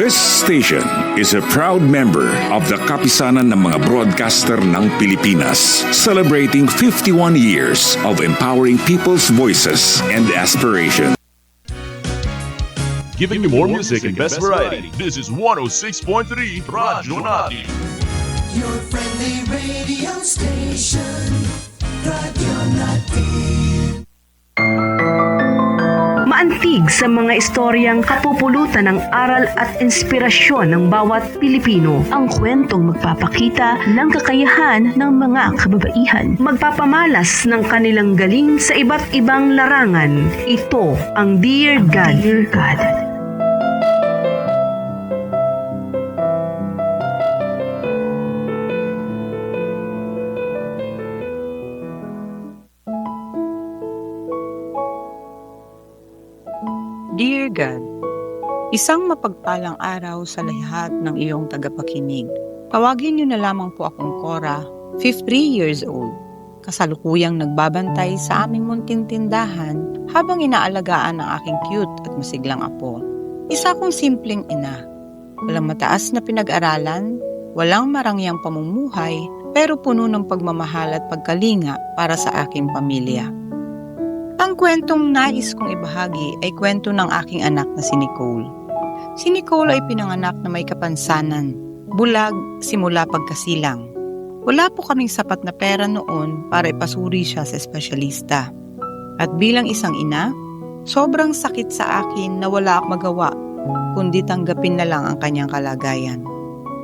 This station is a proud member of the Kapisanan ng mga broadcaster ng Pilipinas, celebrating 51 years of empowering people's voices and aspirations. Giving you more music and best variety. This is 106.3 Radyo Natin. Your friendly radio station, Radyo Natin. Maantig sa mga istoryang kapupulutan ng aral at inspirasyon ng bawat Pilipino. Ang kwentong magpapakita ng kakayahan ng mga kababaihan. Magpapamalas ng kanilang galing sa iba't ibang larangan. Ito ang Dear God. Dear God. Dear God, isang mapagpalang araw sa lahat ng iyong tagapakinig. Tawagin niyo na lamang po akong Cora, 53 years old. Kasalukuyang nagbabantay sa aming munting tindahan habang inaalagaan ang aking cute at masiglang apo. Isa akong simpleng ina. Walang mataas na pinag-aralan, walang marangyang pamumuhay, pero puno ng pagmamahal at pagkalinga para sa aking pamilya. Ang kwentong nais kong ibahagi ay kwento ng aking anak na si Nicole. Si Nicole ay pinanganak na may kapansanan, bulag simula pagkasilang. Wala po kaming sapat na pera noon para ipasuri siya sa espesyalista. At bilang isang ina, sobrang sakit sa akin na wala akong magawa, kundi tanggapin na lang ang kanyang kalagayan.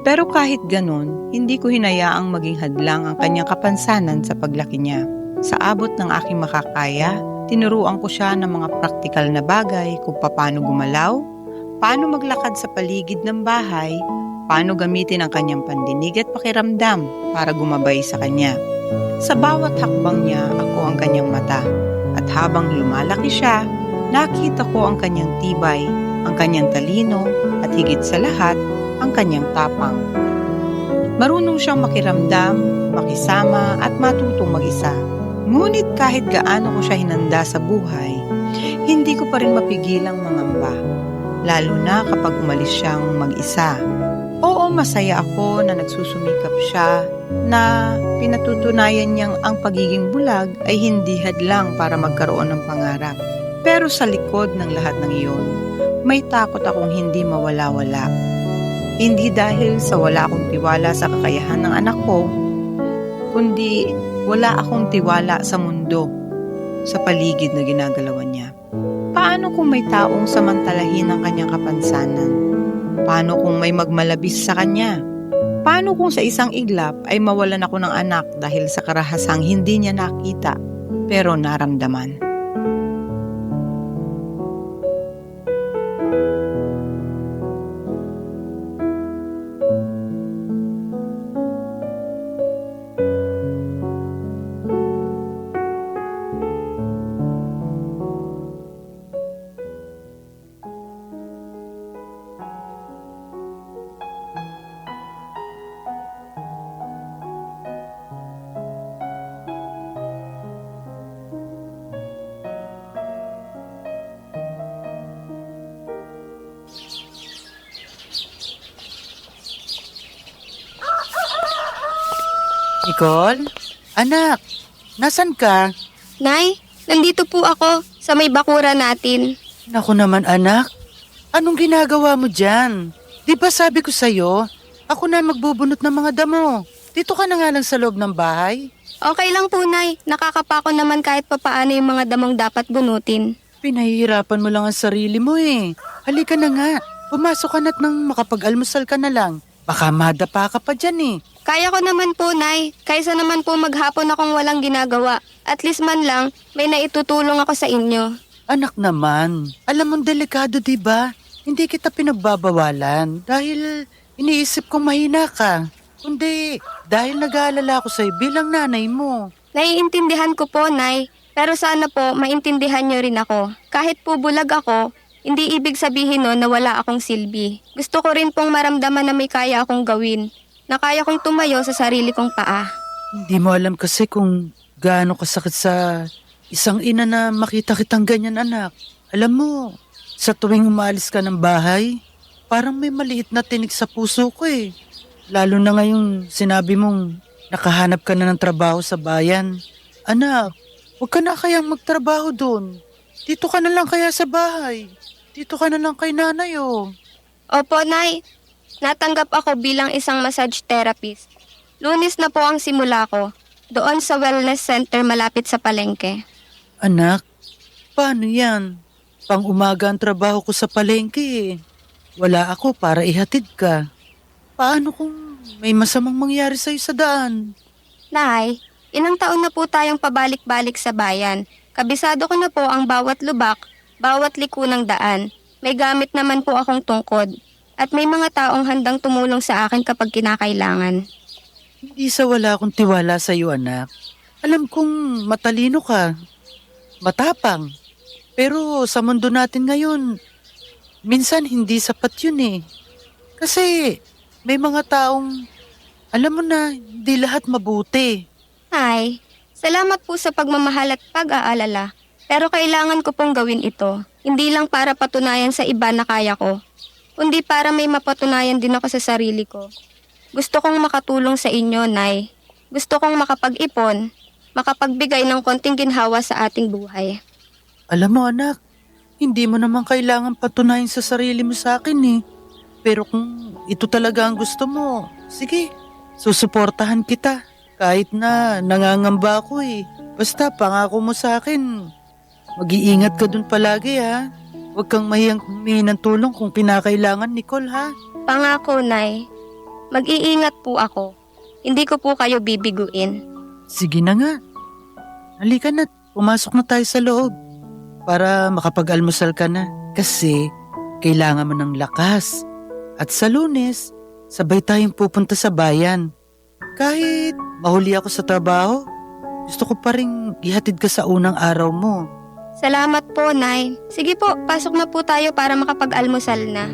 Pero kahit ganon, hindi ko hinayaang maging hadlang ang kanyang kapansanan sa paglaki niya. Sa abot ng aking makakaya, tinuruan ko siya ng mga praktikal na bagay kung paano gumalaw, paano maglakad sa paligid ng bahay, paano gamitin ang kanyang pandinig at pakiramdam para gumabay sa kanya. Sa bawat hakbang niya, ako ang kanyang mata. At habang lumalaki siya, nakita ko ang kanyang tibay, ang kanyang talino, at higit sa lahat, ang kanyang tapang. Marunong siyang makiramdam, makisama, at matutong mag-isa. Ngunit kahit gaano ko siya hinanda sa buhay, hindi ko pa rin mapigilang mangamba, lalo na kapag umalis siyang mag-isa. Oo, masaya ako na nagsusumikap siya, na pinatutunayan niyang ang pagiging bulag ay hindi hadlang para magkaroon ng pangarap. Pero sa likod ng lahat ng iyon, may takot akong hindi mawala-wala. Hindi dahil sa wala akong tiwala sa kakayahan ng anak ko, kundi wala akong tiwala sa mundo, sa paligid na ginagalawan niya. Paano kung may taong samantalahin ang kanyang kapansanan? Paano kung may magmalabis sa kanya? Paano kung sa isang iglap ay mawalan ako ng anak dahil sa karahasang hindi niya nakita, pero naramdaman? Nicole? Anak, nasan ka? Nay, nandito po ako sa may bakura natin. Naku naman anak, anong ginagawa mo dyan? Di ba sabi ko sa'yo, ako na magbubunot ng mga damo. Dito ka na nga lang sa loob ng bahay. Okay lang po, Nay. Nakakapako naman kahit papaano yung mga damong dapat bunutin. Pinahihirapan mo lang ang sarili mo eh. Halika na nga, pumasok ka na't nang makapag-almusal ka na lang. Baka madapa ka pa dyan eh. Kaya ko naman po, Nay. Kaysa naman po maghapon akong walang ginagawa. At least man lang, may naitutulong ako sa inyo. Anak naman, alam mong delikado diba? Hindi kita pinagbabawalan dahil iniisip kong mahina ka. Kundi dahil nag-aalala ako sa'yo bilang nanay mo. Naiintindihan ko po, Nay. Pero sana po maintindihan niyo rin ako. Kahit po bulag ako, hindi ibig sabihin na wala akong silbi. Gusto ko rin pong maramdaman na may kaya akong gawin. Na kaya kong tumayo sa sarili kong paa. Hindi mo alam kasi kung gaano kasakit sa isang ina na makita kitang ganyan, anak. Alam mo, sa tuwing umalis ka ng bahay, parang may maliit na tinik sa puso ko eh. Lalo na ngayong sinabi mong nakahanap ka na ng trabaho sa bayan. Anak, huwag ka na kayang magtrabaho doon. Dito ka na lang kaya sa bahay. Dito ka na lang kay nanay oh. Opo, Nay. Natanggap ako bilang isang massage therapist. Lunes na po ang simula ko. Doon sa wellness center malapit sa palengke. Anak, paano yan? Pang-umaga ang trabaho ko sa palengke eh. Wala ako para ihatid ka. Paano kung may masamang mangyari sa'yo sa daan? Nay, ilang taon na po tayong pabalik-balik sa bayan. Kabisado ko na po ang bawat lubak, bawat liko ng daan. May gamit naman po akong tungkod. At may mga taong handang tumulong sa akin kapag kinakailangan. Hindi sa wala akong tiwala sa iyo, anak. Alam kong matalino ka, matapang. Pero sa mundo natin ngayon, minsan hindi sapat yun eh. Kasi may mga taong, alam mo na, hindi lahat mabuti. Ay, salamat po sa pagmamahal at pag-aalala. Pero kailangan ko pong gawin ito. Hindi lang para patunayan sa iba na kaya ko, kundi para may mapatunayan din ako sa sarili ko. Gusto kong makatulong sa inyo, Nay. Gusto kong makapag-ipon, makapagbigay ng konting ginhawa sa ating buhay. Alam mo anak, hindi mo naman kailangan patunayan sa sarili mo sa akin eh. Pero kung ito talaga ang gusto mo, sige, susuportahan kita. Kahit na nangangamba ako eh. Basta pangako mo sa akin, mag-iingat ka dun palagi ha. Huwag kang mahiyang humingi ng tulong kung kinakailangan, Nicole ha. Pangako, Nay. Mag-iingat po ako. Hindi ko po kayo bibiguin. Sige na nga. Halika na, pumasok na tayo sa loob. Para makapag-almusal ka na. Kasi kailangan mo ng lakas. At sa Lunes, sabay tayong pupunta sa bayan. Kahit mahuli ako sa trabaho, gusto ko pa rin ihatid ka sa unang araw mo. Salamat po, Nay. Sige po, pasok na po tayo para makapag-almusal na.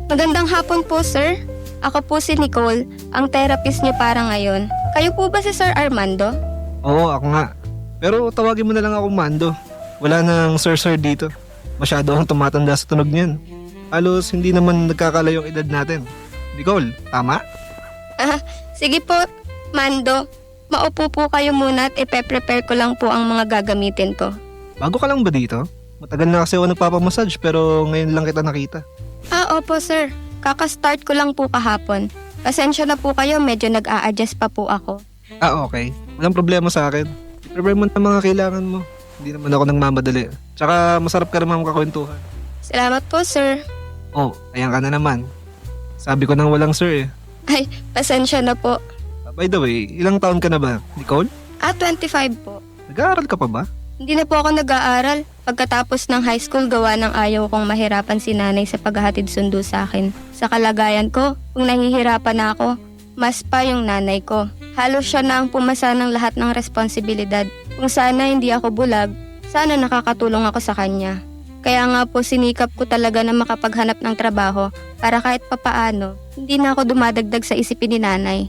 Magandang hapon po, sir. Ako po si Nicole, ang therapist niyo para ngayon. Kayo po ba si Sir Armando? Oo, ako nga. Pero tawagin mo na lang ako Mando. Wala nang sir dito. Masyado akong tumatanda sa tunog niyan. Halos hindi naman nagkakala yung edad natin. Nicole, tama? Sige po, Mando. Maupo po kayo muna at ipe-prepare ko lang po ang mga gagamitin ko. Bago ka lang ba dito? Matagal na kasi ako nagpapamassage pero ngayon lang kita nakita. Opo sir. Kaka-start ko lang po kahapon. Pasensya na po kayo, medyo nag-a-adjust pa po ako. Okay. Walang problema sa akin. I-prepare mo na mga kailangan mo. Hindi naman ako nagmamadali. Tsaka masarap ka naman kakwentuhan. Salamat po sir. Oh, ayan ka na naman. Sabi ko nang walang sir eh. Ay, pasensya na po. By the way, ilang taon ka na ba, Nicole? 25 po. Nag-aaral ka pa ba? Hindi na po ako nag-aaral. Pagkatapos ng high school, gawa ng ayaw kong mahirapan si nanay sa paghahatid sundo sa akin. Sa kalagayan ko, kung nahihirapan na ako, mas pa yung nanay ko. Halos siya na ang pumasa ng lahat ng responsibilidad. Kung sana hindi ako bulag, sana nakakatulong ako sa kanya. Kaya nga po sinikap ko talaga na makapaghanap ng trabaho para kahit papaano, hindi na ako dumadagdag sa isipin ni nanay.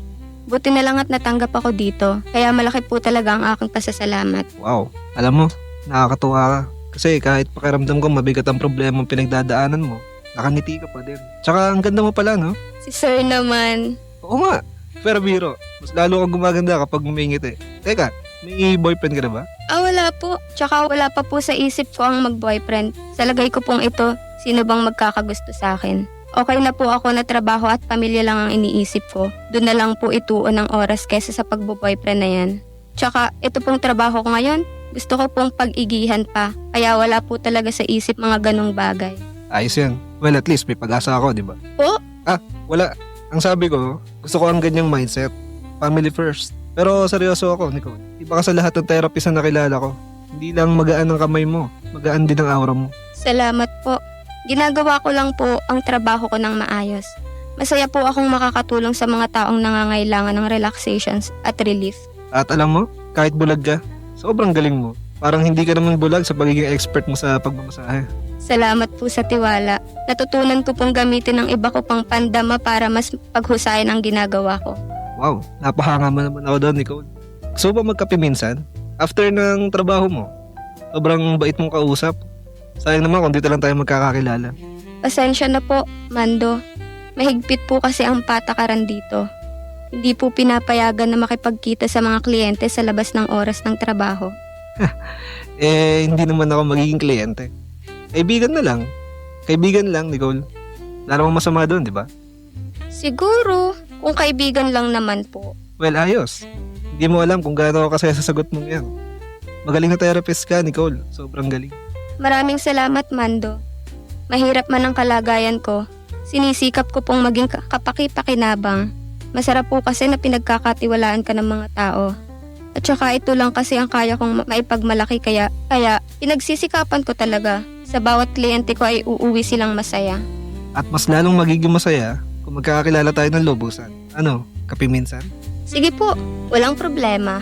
Buti na lang at natanggap ako dito, kaya malaki po talaga ang aking pasasalamat. Wow. Alam mo, nakakatuwa ka. Kasi kahit pakiramdam ko mabigat ang problema ang pinagdadaanan mo, nakangiti ka pa din. Tsaka ang ganda mo pala, no? Si sir naman. Oo nga. Pero biro, mas lalo kang gumaganda kapag ngumingiti. Teka, may boyfriend ka na ba? Wala po. Tsaka wala pa po sa isip ko ang mag-boyfriend. Sa lagay ko pong ito, sino bang magkakagusto sa akin? Okay na po ako na trabaho at pamilya lang ang iniisip ko. Doon na lang po ituon ng oras kaysa sa pagbo-boyfriend na yan. Tsaka, ito pong trabaho ko ngayon, gusto ko pong pag-igihan pa. Kaya wala po talaga sa isip mga ganong bagay. Ayos yan. Well, at least may pag-asa ako, di ba? Po? Wala. Ang sabi ko, gusto ko ang ganyang mindset. Family first. Pero seryoso ako, Nicole. Iba ka sa lahat ng therapist na nakilala ko. Hindi lang magaan ang kamay mo, magaan din ang aura mo. Salamat po. Ginagawa ko lang po ang trabaho ko ng maayos. Masaya po akong makakatulong sa mga taong nangangailangan ng relaxations at relief. At alam mo, kahit bulag ka, sobrang galing mo. Parang hindi ka naman bulag sa pagiging expert mo sa pagmamasahe. Salamat po sa tiwala. Natutunan ko pong gamitin ng iba ko pang pandama para mas paghusayan ang ginagawa ko. Wow, napahanga mo naman ako doon, Nicole. Gusto ba magkape minsan? After ng trabaho mo, sobrang bait mong kausap. Sayang naman kung dito lang tayo magkakakilala. Pasensya na po, Mando. Mahigpit po kasi ang patakaran dito. Hindi po pinapayagan na makipagkita sa mga kliyente sa labas ng oras ng trabaho. Hindi naman ako magiging kliyente. Kaibigan na lang. Kaibigan lang, Nicole. Wala namang masama doon, di ba? Siguro, kung kaibigan lang naman po. Well, ayos. Hindi mo alam kung gaano ako kasaya sa sagot mong yan. Magaling na therapist ka, Nicole. Sobrang galing. Maraming salamat, Mando. Mahirap man ang kalagayan ko, sinisikap ko pong maging kapaki-pakinabang. Masarap po kasi na pinagkakatiwalaan ka ng mga tao. At saka ito lang kasi ang kaya kong maipagmalaki kaya pinagsisikapan ko talaga. Sa bawat kliyente ko ay uuwi silang masaya. At mas lalong magiging masaya kung magkakakilala tayo ng lubusan. Ano, kape minsan? Sige po, walang problema.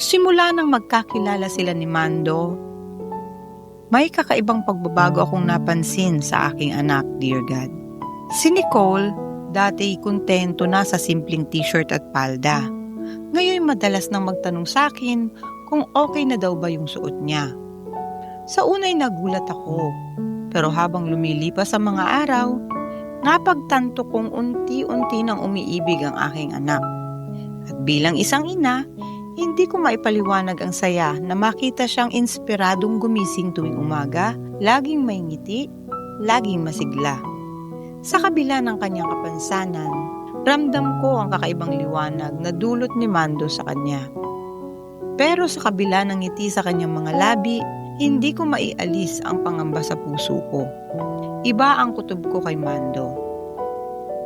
Simula nang magkakilala sila ni Mando, may kakaibang pagbabago akong napansin sa aking anak, dear God. Si Nicole, dati kontento na sa simpleng t-shirt at palda. Ngayon madalas nang magtanong sa akin kung okay na daw ba yung suot niya. Sa unay nagulat ako, pero habang lumilipas ang mga araw, napagtanto kong unti-unti nang umiibig ang aking anak. At bilang isang ina, hindi ko maipaliwanag ang saya na makita siyang inspiradong gumising tuwing umaga, laging may ngiti, laging masigla. Sa kabila ng kanyang kapansanan, ramdam ko ang kakaibang liwanag na dulot ni Mando sa kanya. Pero sa kabila ng ngiti sa kanyang mga labi, hindi ko maialis ang pangamba sa puso ko. Iba ang kutob ko kay Mando.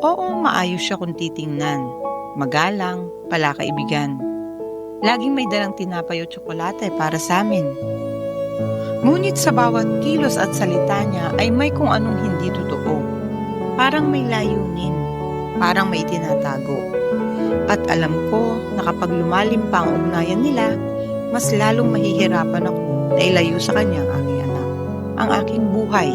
Oo, maayos siya kung titingnan. Magalang, palakaibigan. Laging may dalang tinapay o tsokolate para sa amin. Ngunit sa bawat kilos at salita niya ay may kung anong hindi totoo. Parang may layunin, parang may tinatago. At alam ko na kapag lumalim pa ang ugnayan nila, mas lalong mahihirapan ako na ilayo sa kanya ang aking anak, ang aking buhay.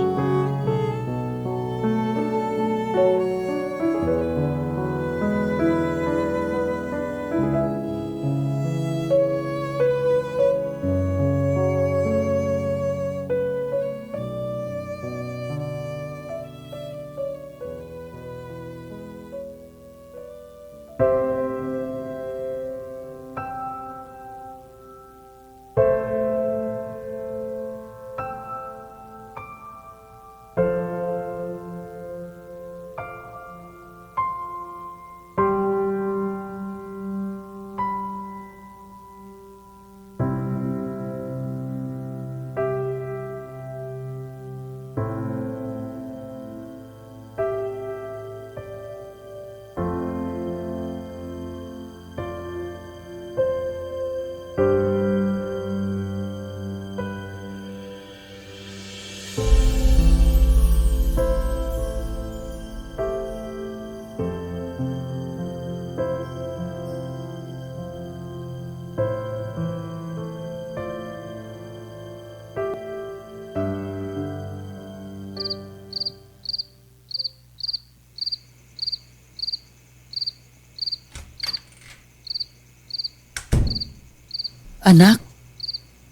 Anak,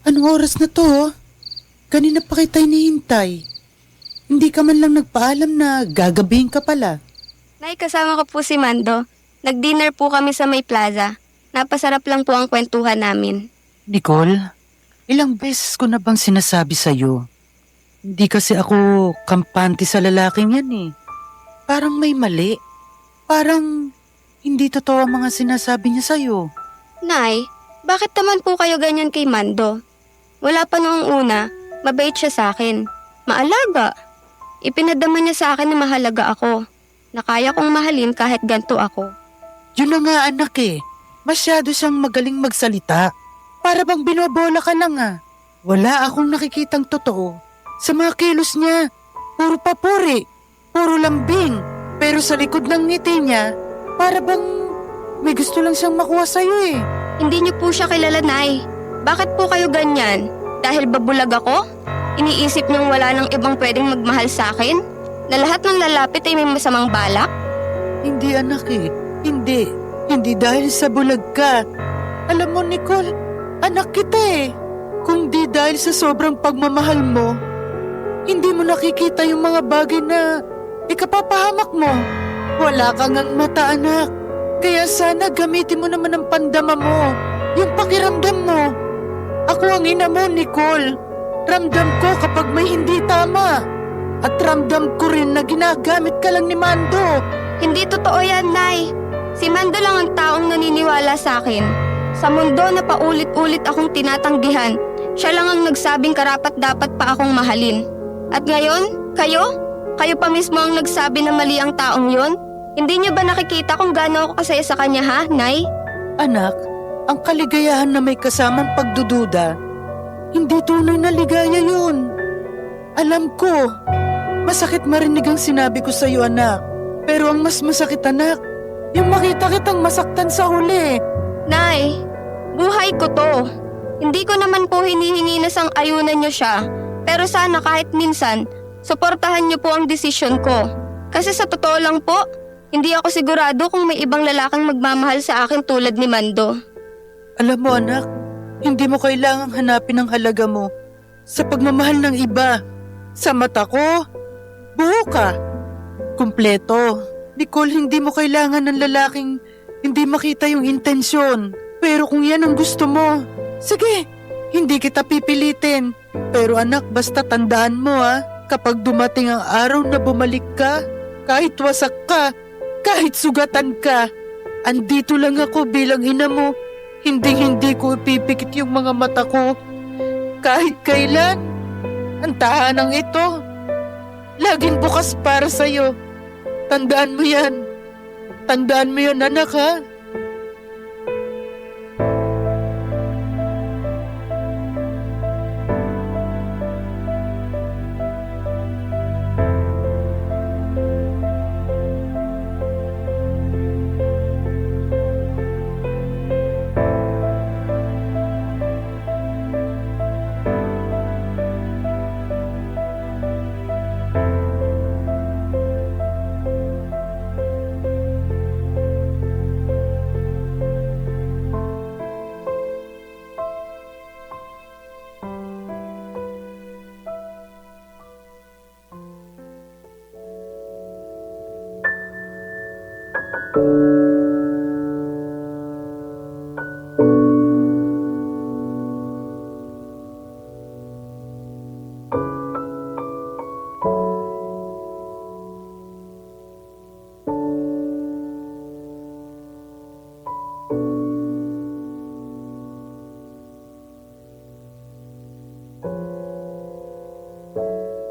anong oras na to? Kanina pa kita hinihintay. Hindi ka man lang nagpaalam na gagabihin ka pala. Nay, kasama ko po si Mando. Nag-dinner po kami sa may plaza. Napasarap lang po ang kwentuhan namin. Nicole, ilang beses ko na bang sinasabi sa'yo? Hindi kasi ako kampante sa lalaking yan eh. Parang may mali. Parang hindi totoo ang mga sinasabi niya sa'yo. Nay, bakit naman po kayo ganyan kay Mando? Wala pa noong una, mabait siya sa akin. Maalaga. Ipinadama niya sa akin na mahalaga ako. Na kaya kong mahalin kahit ganto ako. Yun na nga anak eh. Masyado siyang magaling magsalita. Para bang binobola ka lang ah. Wala akong nakikitang totoo. Sa mga kilos niya, puro papuri, puro lambing. Pero sa likod ng ngiti niya, para bang may gusto lang siyang makuha sa'yo eh. Hindi niyo po siya kilala, Nay. Bakit po kayo ganyan? Dahil babulag ako? Iniisip niyong wala nang ibang pwedeng magmahal sa akin? Na lahat ng lalapit ay may masamang balak? Hindi anak eh. Hindi. Hindi dahil sa bulag ka. Alam mo Nicole, anak kita eh. Kung di dahil sa sobrang pagmamahal mo, hindi mo nakikita yung mga bagay na ikapapahamak mo. Wala kang ang mata anak. Kaya sana gamitin mo naman ang pandama mo. Yung pakiramdam mo. Ako ang ina mo Nicole. Ramdam ko kapag may hindi tama. At ramdam ko rin na ginagamit ka lang ni Mando. Hindi totoo yan, Nay. Si Mando lang ang taong naniniwala sa akin. Sa mundo na paulit-ulit akong tinatanggihan, siya lang ang nagsabing karapat-dapat pa akong mahalin. At ngayon, kayo? Kayo pa mismo ang nagsabi na mali ang taong yon? Hindi niyo ba nakikita kung gaano ako kasaya sa kanya ha, Nay? Anak, ang kaligayahan na may kasamang pagdududa, hindi tunay na ligaya yun. Alam ko, masakit marinig ang sinabi ko sa iyo anak. Pero ang mas masakit anak, yung makita kitang masaktan sa huli. Nay, buhay ko to. Hindi ko naman po hinihingi na sang-ayunan niyo siya. Pero sana kahit minsan, suportahan niyo po ang desisyon ko. Kasi sa totoo lang po, hindi ako sigurado kung may ibang lalaking magmamahal sa akin tulad ni Mando. Alam mo anak, hindi mo kailangang hanapin ang halaga mo sa pagmamahal ng iba. Sa mata ko, buo ka. Kumpleto. Nicole, hindi mo kailangan ng lalaking hindi makita yung intensyon. Pero kung yan ang gusto mo, sige, hindi kita pipilitin. Pero anak, basta tandaan mo kapag dumating ang araw na bumalik ka, kahit wasak ka, kahit sugatan ka, andito lang ako bilang ina mo. Hindi ko ipipikit yung mga mata ko. Kahit kailan, ang tahanang ito, laging bukas para sa'yo. Tandaan mo yan. Tandaan mo yan, anak, ha?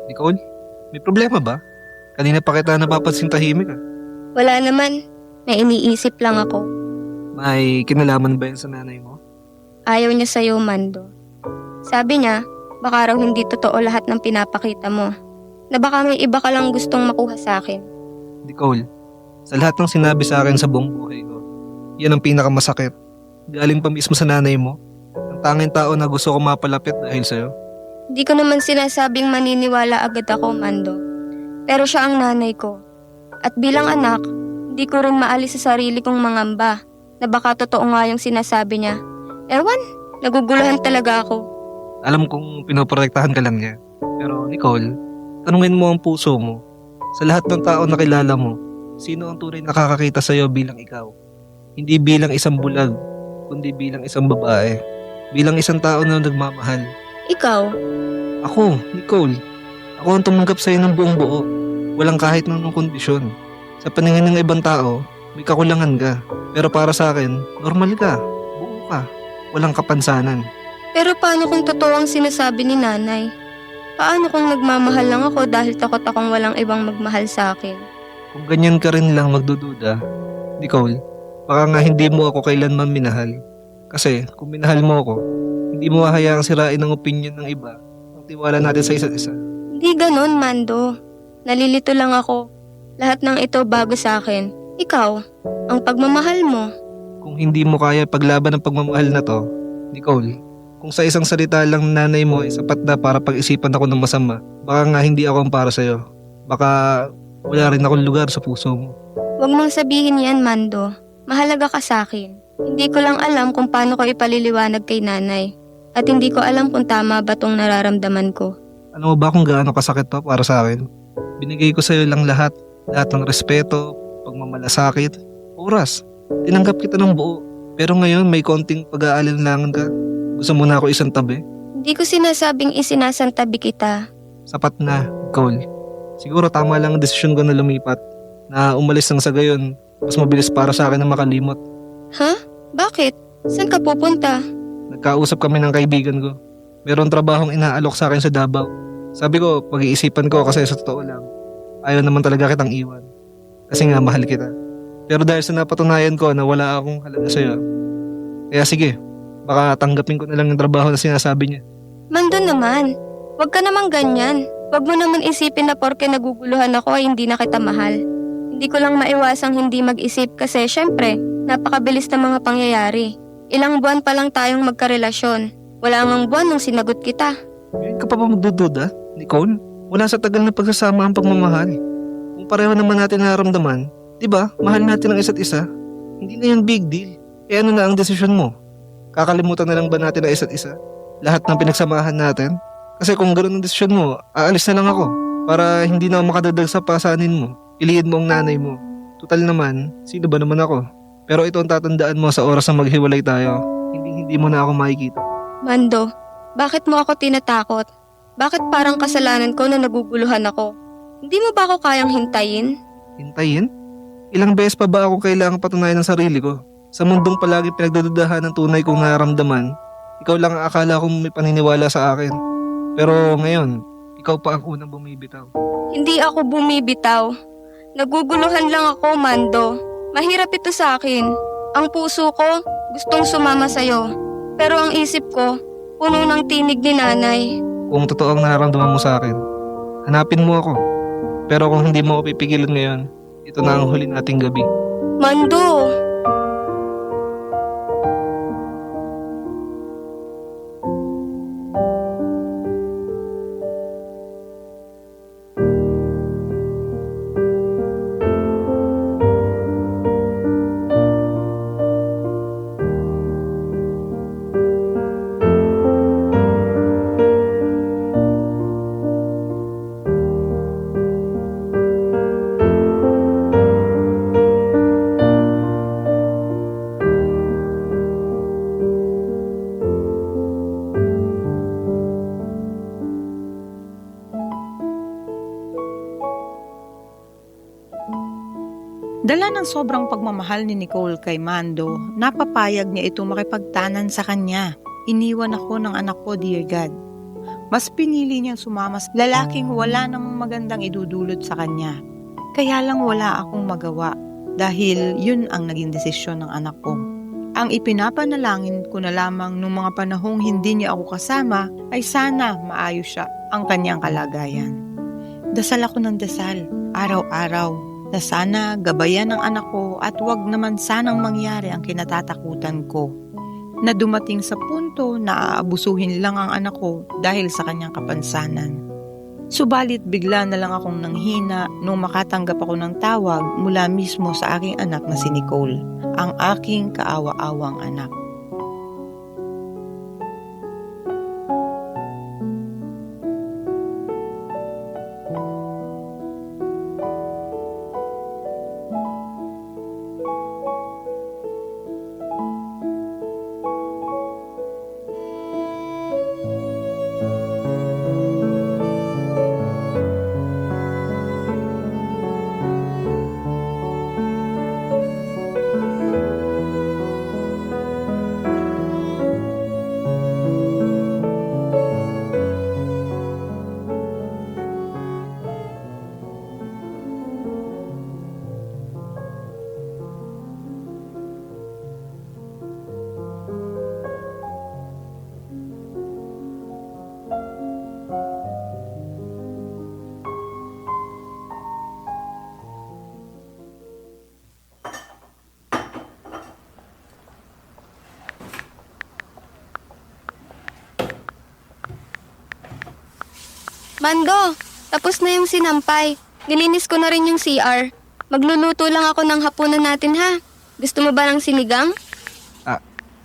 Nicole, may problema ba? Kanina pa kita napapansin tahimik ah. Wala naman. May iniisip lang ako. May kinalaman ba yan sa nanay mo? Ayaw niya sa'yo, Mando. Sabi niya, baka raw hindi totoo lahat ng pinapakita mo. Na baka may iba ka lang gustong makuha sa akin. Nicole, sa lahat ng sinabi sa akin sa buong buhay ko, yan ang pinakamasakit. Galing pa mismo sa nanay mo. Ang tanging tao na gusto ko mapalapit dahil sa'yo. Di ko naman sinasabing maniniwala agad ako, Mando. Pero siya ang nanay ko. At bilang anak, di ko rin maalis sa sarili kong mangamba na baka totoo nga yung sinasabi niya. Ewan, Naguguluhan talaga ako. Alam kong pinoprotektahan ka lang niya. Pero Nicole, tanungin mo ang puso mo. Sa lahat ng tao na kilala mo, sino ang tunay nakakakita sa'yo bilang ikaw? Hindi bilang isang bulag, kundi bilang isang babae. Bilang isang tao na nagmamahal. Ikaw, Ako, Nicole. Ako ang tumanggap sa'yo ng buong buo. Walang kahit anong kondisyon. Sa paningin ng ibang tao, may kakulangan ka. Pero para sa akin, normal ka. Buo ka. Walang kapansanan. pero paano kung totoo ang sinasabi ni nanay? Paano kung nagmamahal lang ako dahil takot akong walang ibang magmahal sa akin? Kung ganyan ka rin lang magdududa, Nicole, baka nga hindi mo ako kailanman minahal. Kasi kung minahal mo ako, hindi mo hahayaang sirain ang opinion ng iba ang tiwala natin sa isa't isa. Hindi ganon, Mando. Nalilito lang ako. Lahat ng ito bago sa akin. Ikaw, ang pagmamahal mo. Kung hindi mo kaya paglaban ng pagmamahal na to, Nicole, kung sa isang salita lang nanay mo ay sapat na para pag-isipan ako ng masama, baka nga hindi ako ang para sa'yo. Baka wala rin akong lugar sa puso mo. Huwag mong sabihin yan, Mando. Mahalaga ka sa akin. Hindi ko lang alam kung paano ko ipaliliwanag kay nanay. At hindi ko alam kung tama ba tong nararamdaman ko. Alam mo ba kung gaano kasakit to para sa akin? Binigay ko sa'yo lang lahat ng respeto, pagmamalasakit, oras. Tinanggap kita ng buo. Pero ngayon may konting pag-aalinlangan ka. Gusto mo na ako isang tabi? Hindi ko sinasabing isinasantabi kita. Sapat na, Nicole. Siguro tama lang ang desisyon ko na lumipat. Na umalis ng sa gayon, mas mabilis para sa akin na makalimot. Ha? Bakit? Saan ka pupunta? Nagkausap kami ng kaibigan ko. Meron trabahong inaalok sa akin sa Davao. Sabi ko, pag-iisipan ko kasi sa totoo lang. Ayaw naman talaga kitang iwan. Kasi nga mahal kita. Pero dahil sa napatunayan ko na wala akong halaga sa'yo, kaya sige, baka tanggapin ko na lang yung trabaho na sinasabi niya. Mando naman. Huwag ka namang ganyan. Huwag mo naman isipin na porke naguguluhan ako ay hindi na kita mahal. Hindi ko lang maiwasang hindi mag-isip kasi syempre, napakabilis ng mga pangyayari. Ilang buwan pa lang tayong magkarelasyon. Wala ngang buwan nung sinagot kita. Ngayon ka pa ba magdududa, Nicole? Wala sa tagal na pagsasama ang pagmamahal. Kung pareho naman natin nararamdaman, di ba, mahal natin ang isa't isa. Hindi na yung big deal. Eh ano na ang desisyon mo? Kakalimutan na lang ba natin ang isa't isa? Lahat ng pinagsamahan natin? Kasi kung gano'n ang desisyon mo, aalis na lang ako. Para hindi na ako makadagdag sa pasanin mo. Piliin mo ang nanay mo. Total naman, sino ba naman ako? Pero ito ang tatandaan mo sa oras na maghiwalay tayo. Hindi mo na ako makikita. Mando, bakit mo ako tinatakot? Bakit parang kasalanan ko na naguguluhan ako? Hindi mo ba ako kayang hintayin? Hintayin? Ilang beses pa ba ako kailangang patunayan ng sarili ko? Sa mundong palagi pinagdududahan ng tunay kong nararamdaman, ikaw lang ang akala kong may paniniwala sa akin. Pero ngayon, ikaw pa ang unang bumibitaw. Hindi ako bumibitaw. Naguguluhan lang ako, Mando. Mahirap ito sa akin. Ang puso ko, gustong sumama sa'yo. Pero ang isip ko, puno ng tinig ni nanay. Kung totoo ang nararamdaman mo sa akin, hanapin mo ako. Pero kung hindi mo ako pipigilan ngayon, ito na ang huli nating gabi. Mando! Dala ng sobrang pagmamahal ni Nicole kay Mando, napapayag niya ito makipagtanan sa kanya. Iniwan ako ng anak ko, dear God. Mas pinili niyang sumama sa lalaking wala namang magandang idudulot sa kanya. Kaya lang wala akong magawa dahil yun ang naging desisyon ng anak ko. Ang ipinapanalangin ko na lamang nung mga panahong hindi niya ako kasama ay sana maayos siya ang kanyang kalagayan. Dasal ako ng dasal, araw-araw, na sana gabayan ng anak ko at wag naman sanang mangyari ang kinatatakutan ko. Na dumating sa punto na aabusuhin lang ang anak ko dahil sa kanyang kapansanan. Subalit bigla na lang akong nanghina nung makatanggap ako ng tawag mula mismo sa aking anak na si Nicole, ang aking kaawa-awang anak. Mando, tapos na yung sinampay. Nilinis ko na rin yung CR. Magluluto lang ako ng hapunan natin ha. Gusto mo ba ng sinigang?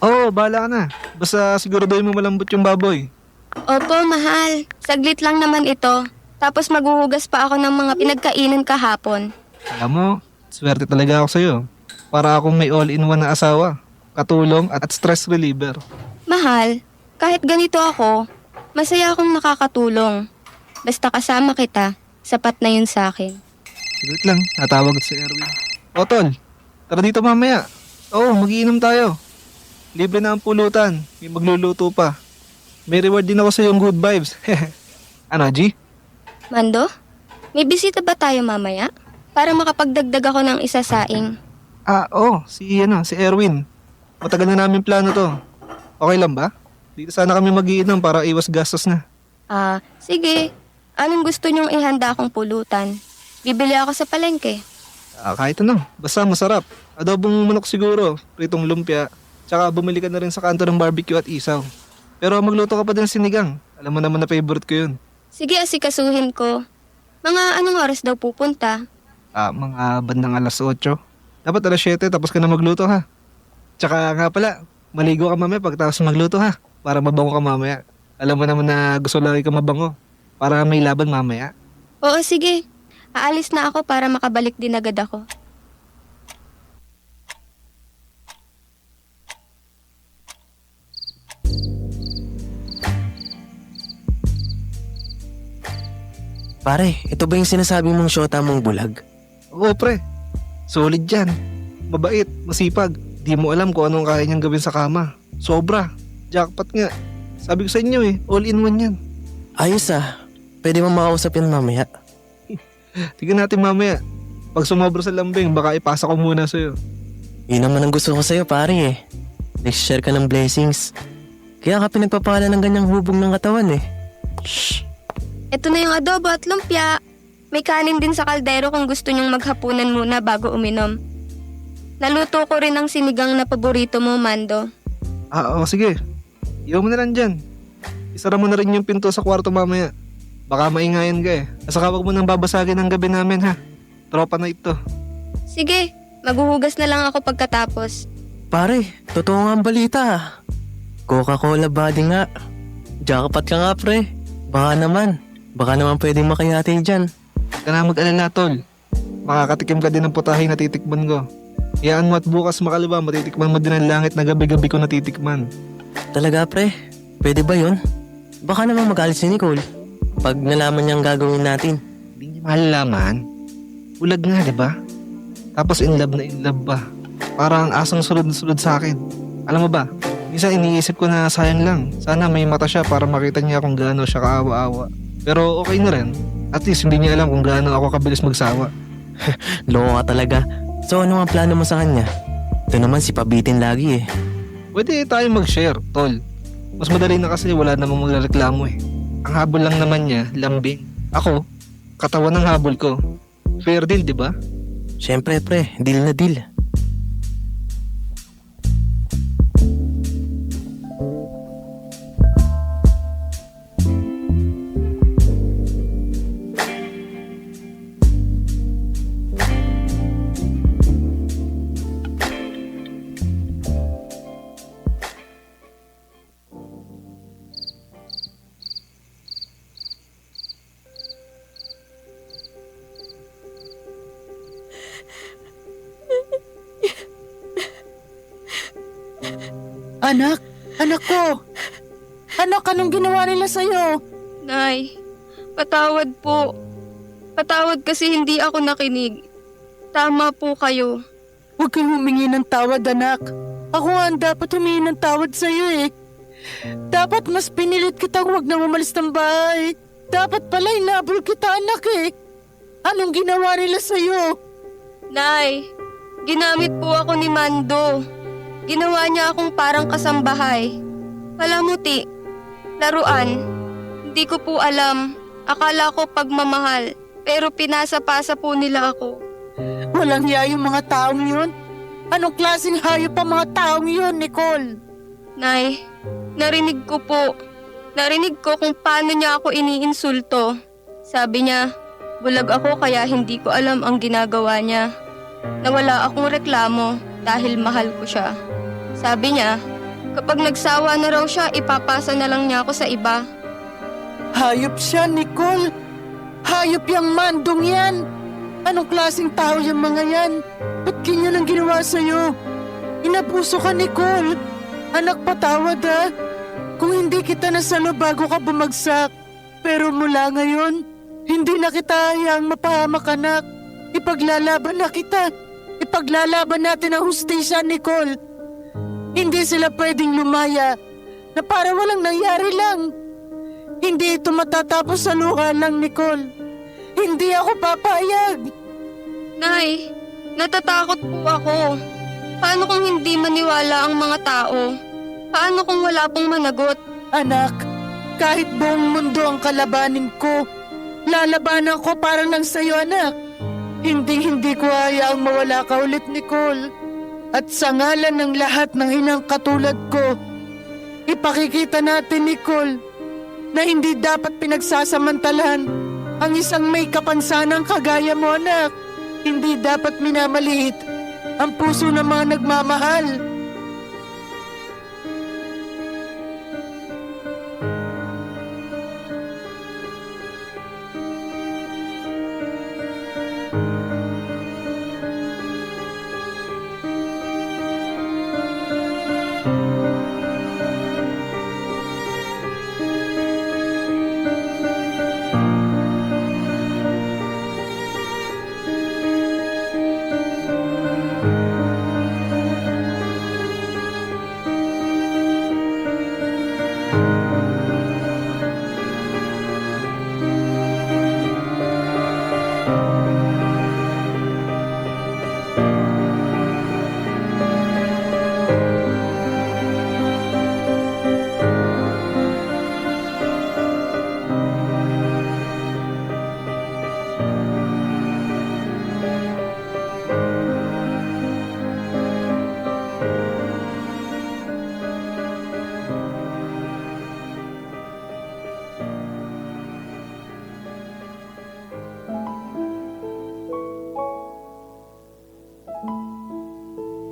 Oo, bahala ka na. Basta siguraduhin mo malambot yung baboy. Opo, mahal. Saglit lang naman ito. Tapos maghuhugas pa ako ng mga pinagkainan kahapon. Alam mo, swerte talaga ako sa'yo. Para akong may all-in-one na asawa, katulong at stress reliever. Mahal, kahit ganito ako, masaya akong nakakatulong. Basta kasama kita, sapat na yun sa akin. Siglit lang, natawag si Erwin. O tol, tara dito mamaya. Oo, magiinom tayo. Libre na ang pulutan, may magluluto pa. May reward din ako sa yung good vibes. Ano, G? Mando, may bisita ba tayo mamaya? Para makapagdagdag ako ng isa saing. Si Erwin. Matagal na namin plano to. Okay lang ba? Dito sana kami magiinom para iwas gastos na. Sige. Anong gusto niyong ihanda akong pulutan? Bibili ako sa palengke. Kahit ano, basta masarap. Adobong manok siguro, pritong lumpia, tsaka bumili ka na rin sa kanto ng barbecue at isaw. Pero magluto ka pa din ng sinigang. Alam mo naman na favorite ko yun. Sige, asikasuhin ko. Mga anong oras daw pupunta? Mga bandang alas 8. Dapat alas 7 tapos ka na magluto ha. Tsaka nga pala, maligo ka mamaya pagkatapos magluto ha. Para mabango ka mamaya. Alam mo naman na gusto lagi ka mabango. Para may laban mamaya. Oo, sige. Aalis na ako para makabalik din agad ako. Pare, ito ba yung sinasabi mong syota mong bulag? Oo pre, solid yan. Mabait, masipag. Di mo alam kung anong kaya niyang gawin sa kama. Sobra, jackpot nga. Sabi ko sa inyo all in one yan. Ayos pwede mo makausap yan mamaya. Tignan natin mamaya. Pag sumobra sa lambing, baka ipasa ko muna sa'yo. Yun naman ang gusto ko sa'yo pare Nag-share ka ng blessings. Kaya ka pinagpapala ng ganyang hubog ng katawan Shh. Ito na yung adobo at lumpia. May kanin din sa kaldero kung gusto nyong maghapunan muna bago uminom. Naluto ko rin ang sinigang na paborito mo, Mando. Sige. Iwan mo na lang dyan. Isara mo na rin yung pinto sa kwarto mamaya. Baka maingayan ka At saka wag mo nang babasagin ang gabi namin ha. Tropa na ito. Sige, maghuhugas na lang ako pagkatapos. Pare, totoo nga ang balita Coca-Cola body nga. Jackpot ka nga pre. Baka naman pwedeng makayati dyan. Huwag ka na mag-alala tol. Makakatikim ka din ng putahe na titikman ko. Iyaan mo at bukas makaliwa matitikman mo din ang langit na gabi-gabi ko natitikman. Talaga pre? Pwede ba yun? Baka naman magalit si Nicole pag nalaman niyang gagawin natin. Hindi niya malalaman. Ulag nga, di ba? Tapos in love ba? Parang asang sulod-sulod sa akin. Alam mo ba, minsan iniisip ko na sayang lang. Sana may mata siya para makita niya kung gaano siya kaawa-awa. Pero okay na rin. At least hindi niya alam kung gaano ako kabilis magsawa. Loko ka talaga. So ano ang plano mo sa kanya? Ito naman si pabitin lagi Pwede tayo mag-share, tol. Mas madali na kasi wala namang magreklamo Ang habol lang naman niya, lambing. Ako, katawan ng habol ko. Fair deal, di ba? Siyempre pre, deal na deal. Anak ko! Anak, anong ginawa nila sa'yo? Nay, patawad po. Patawad kasi hindi ako nakinig. Tama po kayo. Huwag kang humingi ng tawad, anak. Ako nga ang dapat humingi ng tawad sa'yo Dapat mas pinilit kitang huwag na umalis ng bahay. Dapat pala inabol kita, anak Anong ginawa nila sa'yo? Nay, ginamit po ako ni Mando. Ginawa niya akong parang kasambahay. Palamuti, laruan. Hindi ko po alam. Akala ko pagmamahal. Pero pinasa-pasa po nila ako. Walang hiya yung mga taong yun. Anong klaseng hayop ang mga taong yun, Nicole? Nay, narinig ko po. Narinig ko kung paano niya ako iniinsulto. Sabi niya, bulag ako kaya hindi ko alam ang ginagawa niya. Nawala akong reklamo dahil mahal ko siya. Sabi niya, kapag nagsawa na raw siya, ipapasa na lang niya ako sa iba. Hayop siya, Nicole. Hayop yung mandong yan. Anong klaseng tao yung mga yan? Ba't ganyan ang ginawa sa'yo? Inabuso ka, Nicole. Anak, patawad ha. Kung hindi kita nasalo bago ka bumagsak. Pero mula ngayon, hindi na kita hayang mapahamak, anak. Ipaglalaban na kita. Ipaglalaban natin ang hustisya, Nicole. Hindi sila pwedeng lumaya na para walang nangyari lang. Hindi ito matatapos sa luha lang, Nicole. Hindi ako papayag. Nay, natatakot po ako. Paano kung hindi maniwala ang mga tao? Paano kung wala pong managot? Anak, kahit buong mundo ang kalabanin ko, lalabanan ko para lang sa'yo, anak. Hindi ko hayaang mawala ka ulit, Nicole. At sa ngalan ng lahat ng inang katulad ko, ipakikita natin, Nicole, na hindi dapat pinagsasamantalahan ang isang may kapansanang kagaya mo, anak. Hindi dapat minamaliit ang puso ng mga nagmamahal.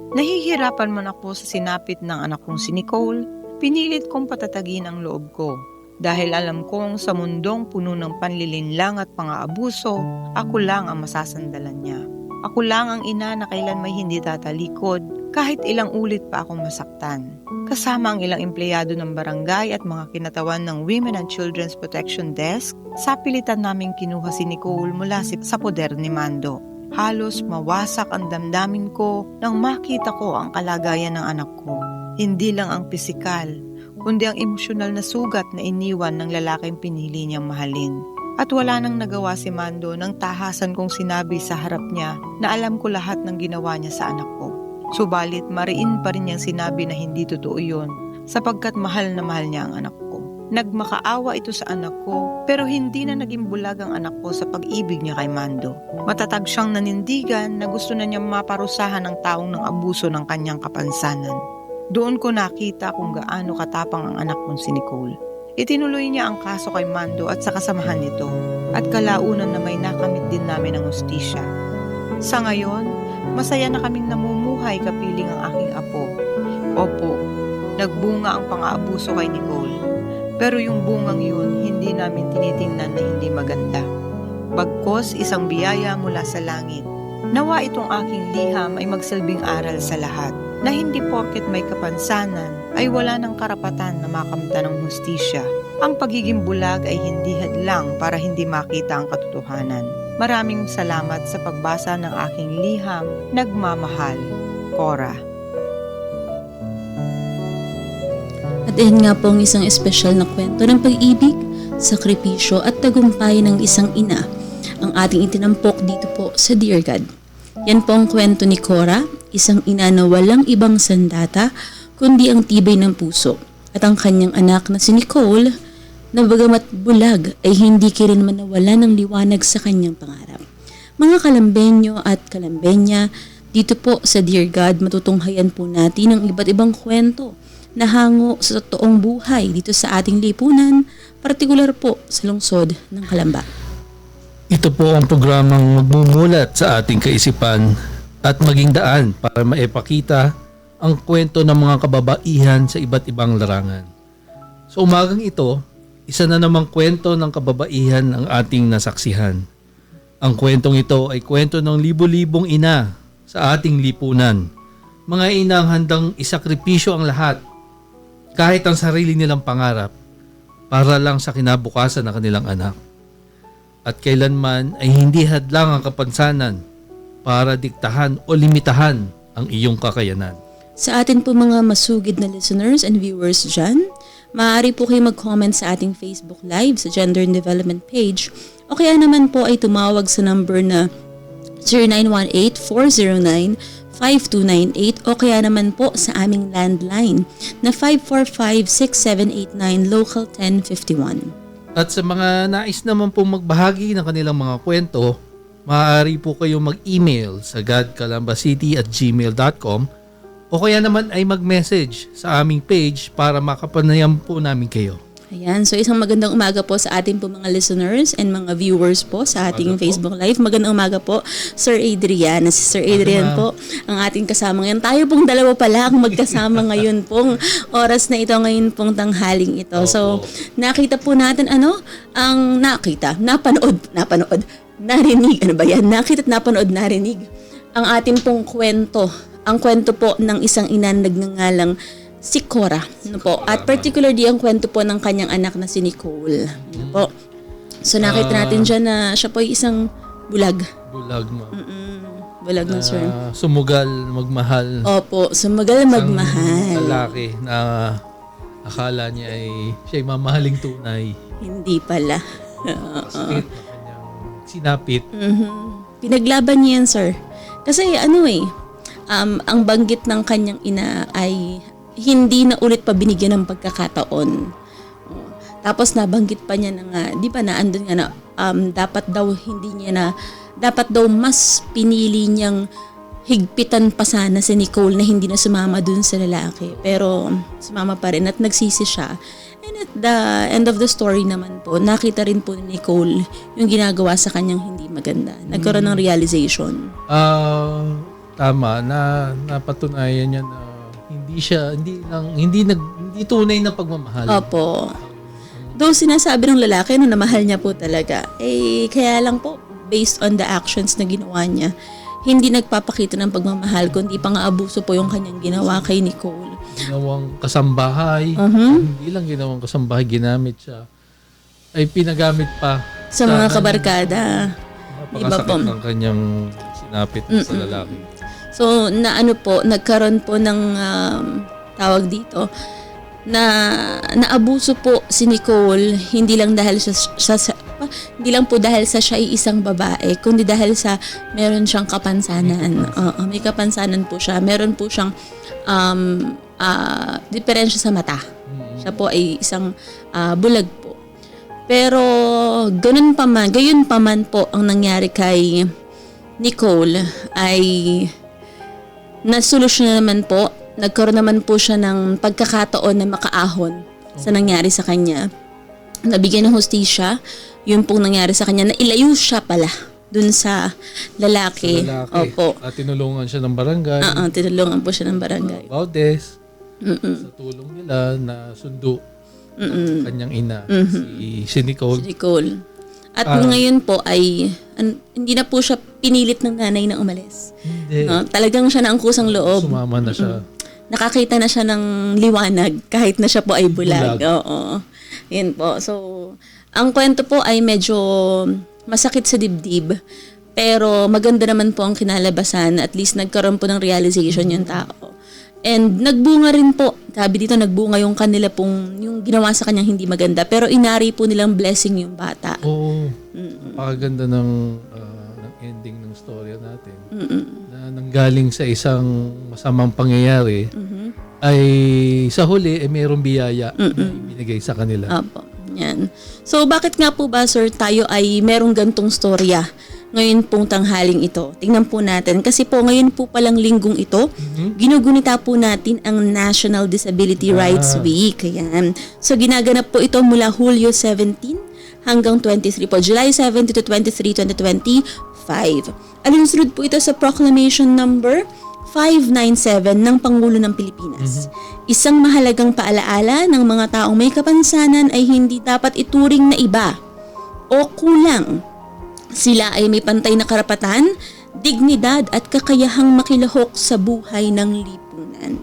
Nahihirapan man ako sa sinapit ng anak kong si Nicole, pinilit kong patatagin ang loob ko. Dahil alam kong sa mundong puno ng panlilinlang at pang-aabuso, ako lang ang masasandalan niya. Ako lang ang ina na kailan may hindi tatalikod, kahit ilang ulit pa akong masaktan. Kasama ang ilang empleyado ng barangay at mga kinatawan ng Women and Children's Protection Desk, sa pilitan naming kinuha si Nicole mula sa poder ni Mando. Halos mawasak ang damdamin ko nang makita ko ang kalagayan ng anak ko. Hindi lang ang pisikal, kundi ang emosyonal na sugat na iniwan ng lalaking pinili niyang mahalin. At wala nang nagawa si Mando nang tahasan kong sinabi sa harap niya na alam ko lahat ng ginawa niya sa anak ko. Subalit mariin pa rin niyang sinabi na hindi totoo yun, sapagkat mahal na mahal niya ang anak ko. Nagmakaawa ito sa anak ko, pero hindi na naging bulag ang anak ko sa pag-ibig niya kay Mando. Matatag siyang nanindigan na gusto na niyang maparusahan ang taong ng abuso ng kanyang kapansanan. Doon ko nakita kung gaano katapang ang anak kong si Nicole. Itinuloy niya ang kaso kay Mando at sa kasamahan nito, at kalaunan na may nakamit din namin ang hustisya. Sa ngayon, masaya na kaming namumuhay kapiling ang aking apo. Opo, nagbunga ang pang-aabuso kay Nicole. Pero yung bungang yun, hindi namin tinitingnan na hindi maganda. Bagkos isang biyaya mula sa langit. Nawa itong aking liham ay magsilbing aral sa lahat, na hindi porket may kapansanan ay wala ng karapatan na makamtan ng hustisya. Ang pagiging bulag ay hindi hadlang para hindi makita ang katotohanan. Maraming salamat sa pagbasa ng aking liham. Nagmamahal, Cora. At yan nga po ang isang espesyal na kwento ng pag-ibig, sakripisyo at tagumpay ng isang ina ang ating itinampok dito po sa Dear God. Yan po ang kwento ni Cora, isang ina na walang ibang sandata kundi ang tibay ng puso, at ang kanyang anak na si Nicole na bagamat bulag ay hindi kirinman nawala ng liwanag sa kanyang pangarap. Mga kalambenyo at kalambenya, dito po sa Dear God matutunghayan po natin ang iba't ibang kwento na hango sa totoong buhay dito sa ating lipunan, partikular po sa lungsod ng Calamba. Ito po ang programang magmumulat sa ating kaisipan at maging daan para maipakita ang kwento ng mga kababaihan sa iba't ibang larangan. Sa umagang ito, isa na namang kwento ng kababaihan ang ating nasaksihan. Ang kwentong ito ay kwento ng libo-libong ina sa ating lipunan. Mga inang handang isakripisyo ang lahat, kahit ang sarili nilang pangarap, para lang sa kinabukasan ng kanilang anak. At kailanman ay hindi hadlang ang kapansanan para diktahan o limitahan ang iyong kakayanan. Sa atin po mga masugid na listeners and viewers dyan, maaari po kayo mag-comment sa ating Facebook Live sa Gender and Development page o kaya naman po ay tumawag sa number na 0918-409-5298 o kaya naman po sa aming landline na 545-6789 local 1051. At sa mga nais naman po magbahagi ng kanilang mga kwento, maaari po kayong mag-email sa godcalambacity@gmail.com o kaya naman ay mag-message sa aming page para makapanayam po namin kayo. Ayan, so isang magandang umaga po sa ating po mga listeners and mga viewers po sa ating Facebook Live. Magandang umaga po, Sir Adrian. Si Sir Adrian po ang ating kasama ngayon. Tayo pong dalawa pala ang magkasama ngayon pong oras na ito, ngayon pong tanghaling ito. So, nakita po natin narinig ang ating pong kwento. Ang kwento po ng isang ina nagngangalang si Cora, po. At particularly ang kwento po ng kanyang anak na si Nicole. Po. So nakita natin dyan na siya po ay isang bulag. Bulag, ma'am. Bulag na, sir. Sumugal, magmahal. Opo, sumugal, magmahal. Lalaki na akala niya ay siya'y mamahaling tunay. Hindi pala. Sakit na kanyang sinapit. Pinaglaban niya yan, sir. Kasi ang banggit ng kanyang ina ay hindi na ulit pa binigyan ng pagkakataon. Tapos nabanggit pa niya na nga, di ba naandun nga na dapat daw mas pinili niyang higpitan pa sana si Nicole na hindi na sumama dun sa lalaki. Pero sumama pa rin at nagsisi siya. And at the end of the story naman po, nakita rin po ni Nicole yung ginagawa sa kanyang hindi maganda. Nagkaroon ng realization. Tama na napatunayan niya na hindi tunay na pagmamahal. Opo. Though sinasabi ng lalaki na mahal niya po talaga, kaya lang po based on the actions na ginawa niya, hindi nagpapakita ng pagmamahal kundi pang abuso po yung kanyang ginawa kay Nicole. Ginawang kasambahay. Hindi lang ginawang kasambahay, ginamit siya. Ay pinagamit pa sa mga kabarkada. Napakasakit ng kanyang sinapit sa lalaki. So, nagkaroon po ng tawag dito, na naabuso po si Nicole, hindi lang po dahil sa siya ay isang babae, kundi dahil sa meron siyang kapansanan. May kapansanan po siya. Meron po siyang diferensya sa mata. Siya po ay isang bulag po. Pero, gayon pa man po ang nangyari kay Nicole ay nasolusyon naman po, nagkaroon naman po siya ng pagkakataon na makaahon sa nangyari sa kanya. Nabigyan ng hustisya, yun pong nangyari sa kanya, na ilayo siya pala dun sa lalaki. Opo. At tinulungan siya ng barangay. Tinulungan po siya ng barangay. Baudes. Sa tulong nila na sundo kanyang ina, si Nicole. Si Nicole. At ngayon po ay hindi na po siya pinilit ng nanay na umalis. Hindi. Talagang siya na ang kusang loob. Sumama na siya. Nakakita na siya ng liwanag kahit na siya po ay bulag. Oo. Yun po. So, ang kwento po ay medyo masakit sa dibdib. Pero maganda naman po ang kinalabasan. At least nagkaroon po ng realization yung tao. And nagbunga rin po. Sabi dito, nagbunga yung kanila pong, yung ginawa sa kanyang hindi maganda. Pero inari po nilang blessing yung bata. Oo. Napakaganda ng ending ng storya natin. Na nanggaling sa isang masamang pangyayari, ay sa huli, mayroong biyaya na ibinigay sa kanila. Apo. Yan. So, bakit nga po ba, sir, tayo ay merong gantong storya ngayon pong tanghaling ito. Tingnan po natin kasi po ngayon po palang linggong ito, ginugunita po natin ang National Disability Rights Week. Ayan. So ginaganap po ito mula Hulyo 17 hanggang 23 po, July 17 to 23, 2025. Alinsunod po ito sa Proclamation Number 597 ng Pangulo ng Pilipinas. Isang mahalagang paalaala ng mga taong may kapansanan ay hindi dapat ituring na iba o kulang. Sila ay may pantay na karapatan, dignidad at kakayahang makilahok sa buhay ng lipunan.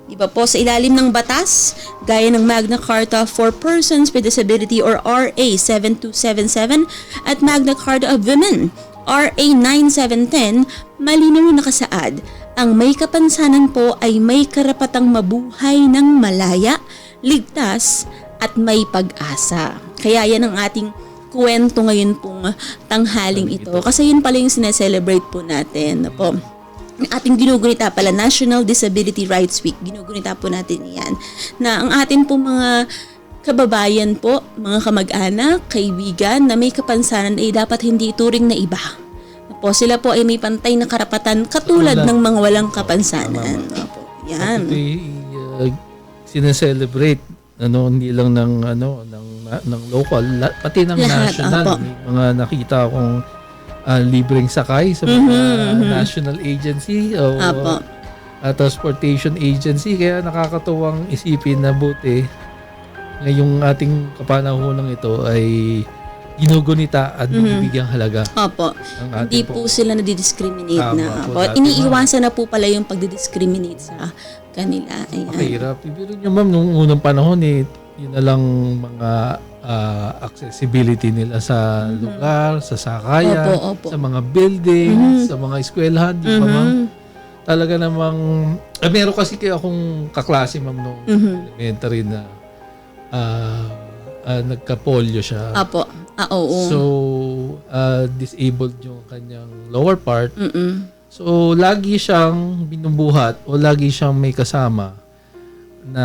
Diba po, sa ilalim ng batas, gaya ng Magna Carta for Persons with Disability or RA 7277 at Magna Carta of Women, RA 9710, malinaw na nakasaad, ang may kapansanan po ay may karapatang mabuhay ng malaya, ligtas at may pag-asa. Kaya yan ang ating kwento ngayon pong tanghaling ito. Kasi yun pala yung sineselebrate po natin. Po. Ang ating ginugunita pala, National Disability Rights Week. Ginugunita po natin yan. Na ang atin po mga kababayan po, mga kamag-anak, kaibigan na may kapansanan ay dapat hindi ituring na iba. Po, sila po ay may pantay na karapatan katulad ng mga walang kapansanan. Po, yan. Ito sineselebrate hindi lang ng local, pati ng lahat, national. May mga nakita akong libreng sakay sa mga national agency o transportation agency, kaya nakakatuwang isipin na buti ngayong ating kapanahonang ito ay ginugunita at bibigyang halaga. Opo. Hindi po sila nadidiscriminate na. Iniiwasan na po pala yung pagdidiscriminate sa kanila. Ayan. Mahirap. Ibiro nyo ma'am, nung unang panahon yun na lang mga accessibility nila sa lugar, sa sakayan, sa mga buildings, sa mga eskwelahan. Di ba ma'am? Talaga namang, meron kasi akong kaklase ma'am nung elementary na nagka-polio siya. Apo. Oo. So, disabled yung kanyang lower part. So, lagi siyang binubuhat o lagi siyang may kasama na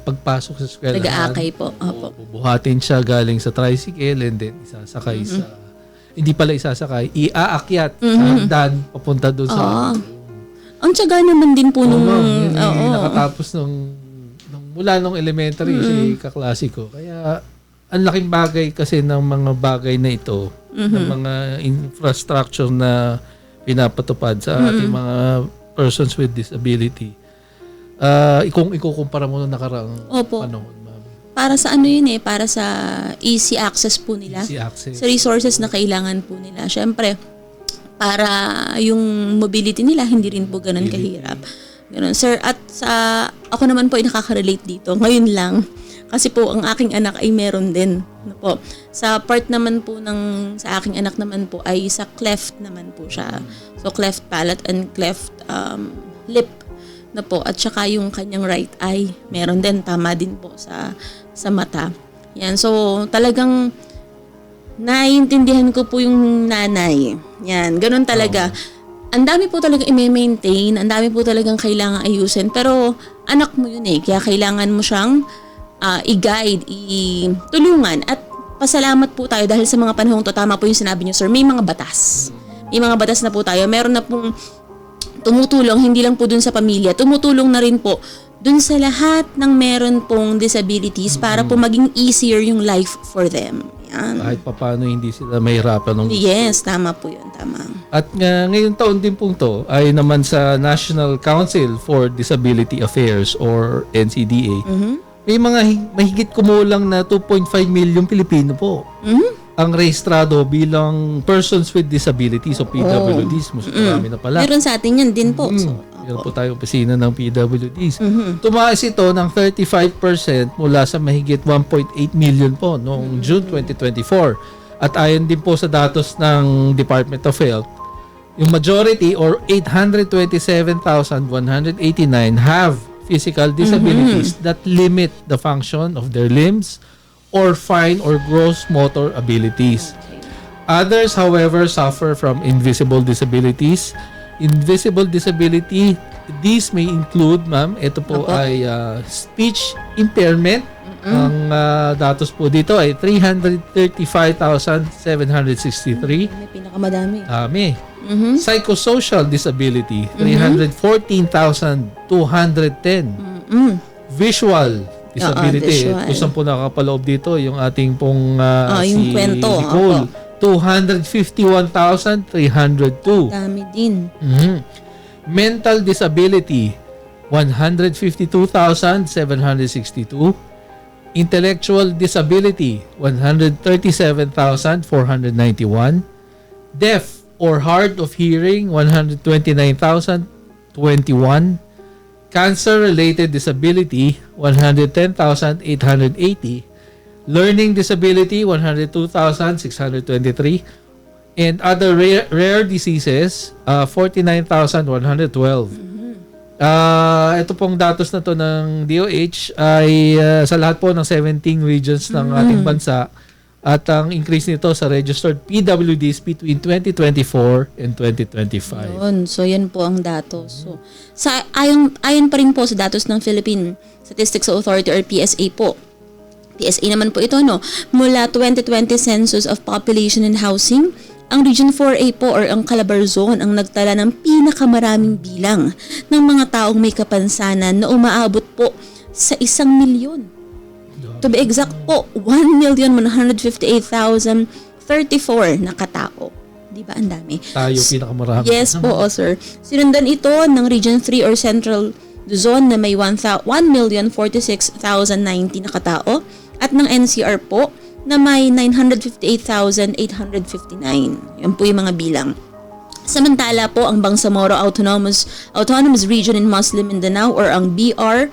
pagpasok sa eskwelahan. Nag-aakay po. Opo. Bubuhatin siya galing sa tricycle and then isasakay sa... Hindi pala isasakay, iaakyat sa hagdan papunta doon sa... Ang tiyaga naman din po nung... Nakatapos mula nung elementary si kaklase ko. Kaya ang laking bagay kasi ng mga bagay na ito, ng mga infrastructure na pinapatupad sa ating mga persons with disability. Kung ikukumpara mo na nakaraang panahon, ma'am. Para sa para sa easy access po nila. Easy access. Sa resources na kailangan po nila. Siyempre, para yung mobility nila, hindi rin po ganun kahirap. Ganun, sir. At ako naman po ay nakaka-relate dito. Ngayon lang. Kasi po, ang aking anak ay meron din. Po. Sa part naman po sa aking anak naman po ay sa cleft naman po siya. So, cleft palate and cleft lip na po. At saka yung kanyang right eye, meron din. Tama din po sa mata. Yan. So, talagang naiintindihan ko po yung nanay. Yan. Ganun talaga. Ang dami po talaga i-maintain. Ang dami po talagang kailangan ayusin. Pero, anak mo yun Kaya kailangan mo siyang i-guide, tulungan. At pasalamat po tayo dahil sa mga panahong to, tama po yung sinabi niyo, sir, may mga batas. May mga batas na po tayo. Meron na pong tumutulong, hindi lang po dun sa pamilya, tumutulong na rin po dun sa lahat ng meron pong disabilities para po maging easier yung life for them. Yan. Kahit paano hindi sila mahirapan. Yes, tama po yun. Tama. At ngayong taon din pong to ay naman sa National Council for Disability Affairs or NCDA. May mga mahigit kumulang na 2.5 million Pilipino po ang rehistrado bilang persons with disabilities o PWDs. Marami na pala. Meron sa atin yan din po. Meron po tayo opisina ng PWDs. Tumaas ito ng 35% mula sa mahigit 1.8 million po noong June 2024. At ayon din po sa datos ng Department of Health, yung majority or 827,189 have physical disabilities that limit the function of their limbs or fine or gross motor abilities. Others, however, suffer from invisible disabilities. Invisible disability, these may include, ma'am, ito po ay speech impairment, Ang datos po dito ay 335,763. May pinakamadami. Dami. Mhm. Psychosocial disability, 314,210. Visual disability. visual. Kung saan po nakakapaloob dito yung ating pong yung si kwento. Nicole. 251,302. Dami din. Mental disability, 152,762. Intellectual disability, 137,491. Deaf or hard of hearing, 129,021. Cancer-related disability, 110,880. Learning disability, 102,623. And other rare diseases, 49,112. Ito pong datos na to ng DOH ay sa lahat po ng 17 regions ng ating bansa, at ang increase nito sa registered PWDs between 2024 and 2025. Yun. So, yan po ang datos. So, ayon pa rin po sa datos ng Philippine Statistics Authority or PSA po. PSA naman po ito, no? Mula 2020 Census of Population and Housing, ang Region 4A po or ang Calabar Zone ang nagtala ng pinakamaraming bilang ng mga taong may kapansanan na umaabot po sa 1 milyon. To be exact po, 1,158,034 na katao. Di ba? Ang dami. Tayo pinakamarami. Yes po, sir. Sinundan ito ng Region 3 or Central Luzon na may 1,046,090 na katao at ng NCR po na may 958,859. Yan po yung mga bilang. Samantala po, ang Bangsamoro Autonomous Region in Muslim Mindanao or ang BAR-MM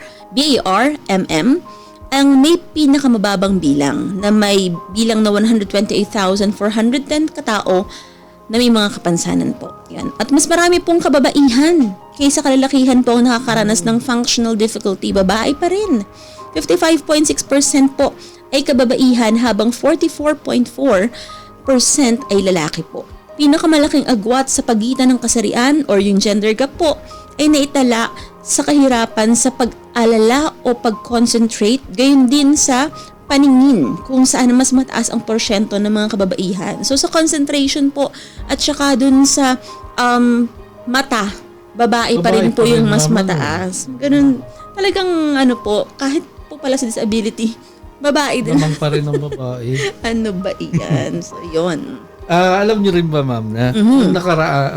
ang may pinakamababang bilang na may bilang na 128,410 katao na may mga kapansanan po. Yan. At mas marami pong kababaihan kaysa kalalakihan po ang nakakaranas ng functional difficulty. Babae pa rin. 55.6% po ay kababaihan habang 44.4% ay lalaki po. Pinakamalaking agwat sa pagitan ng kasarian or yung gender gap po ay naitala sa kahirapan sa pag-alala o pag-concentrate, gayon din sa paningin kung saan mas mataas ang porsyento ng mga kababaihan. So sa concentration po at saka dun sa mata, babae pa rin po yung mas mataas. Ganun, talagang po, kahit po pala sa disability, babae din. Naman pa rin ang babae. Ano ba iyan? So yun. Alam niyo rin ba, ma'am, na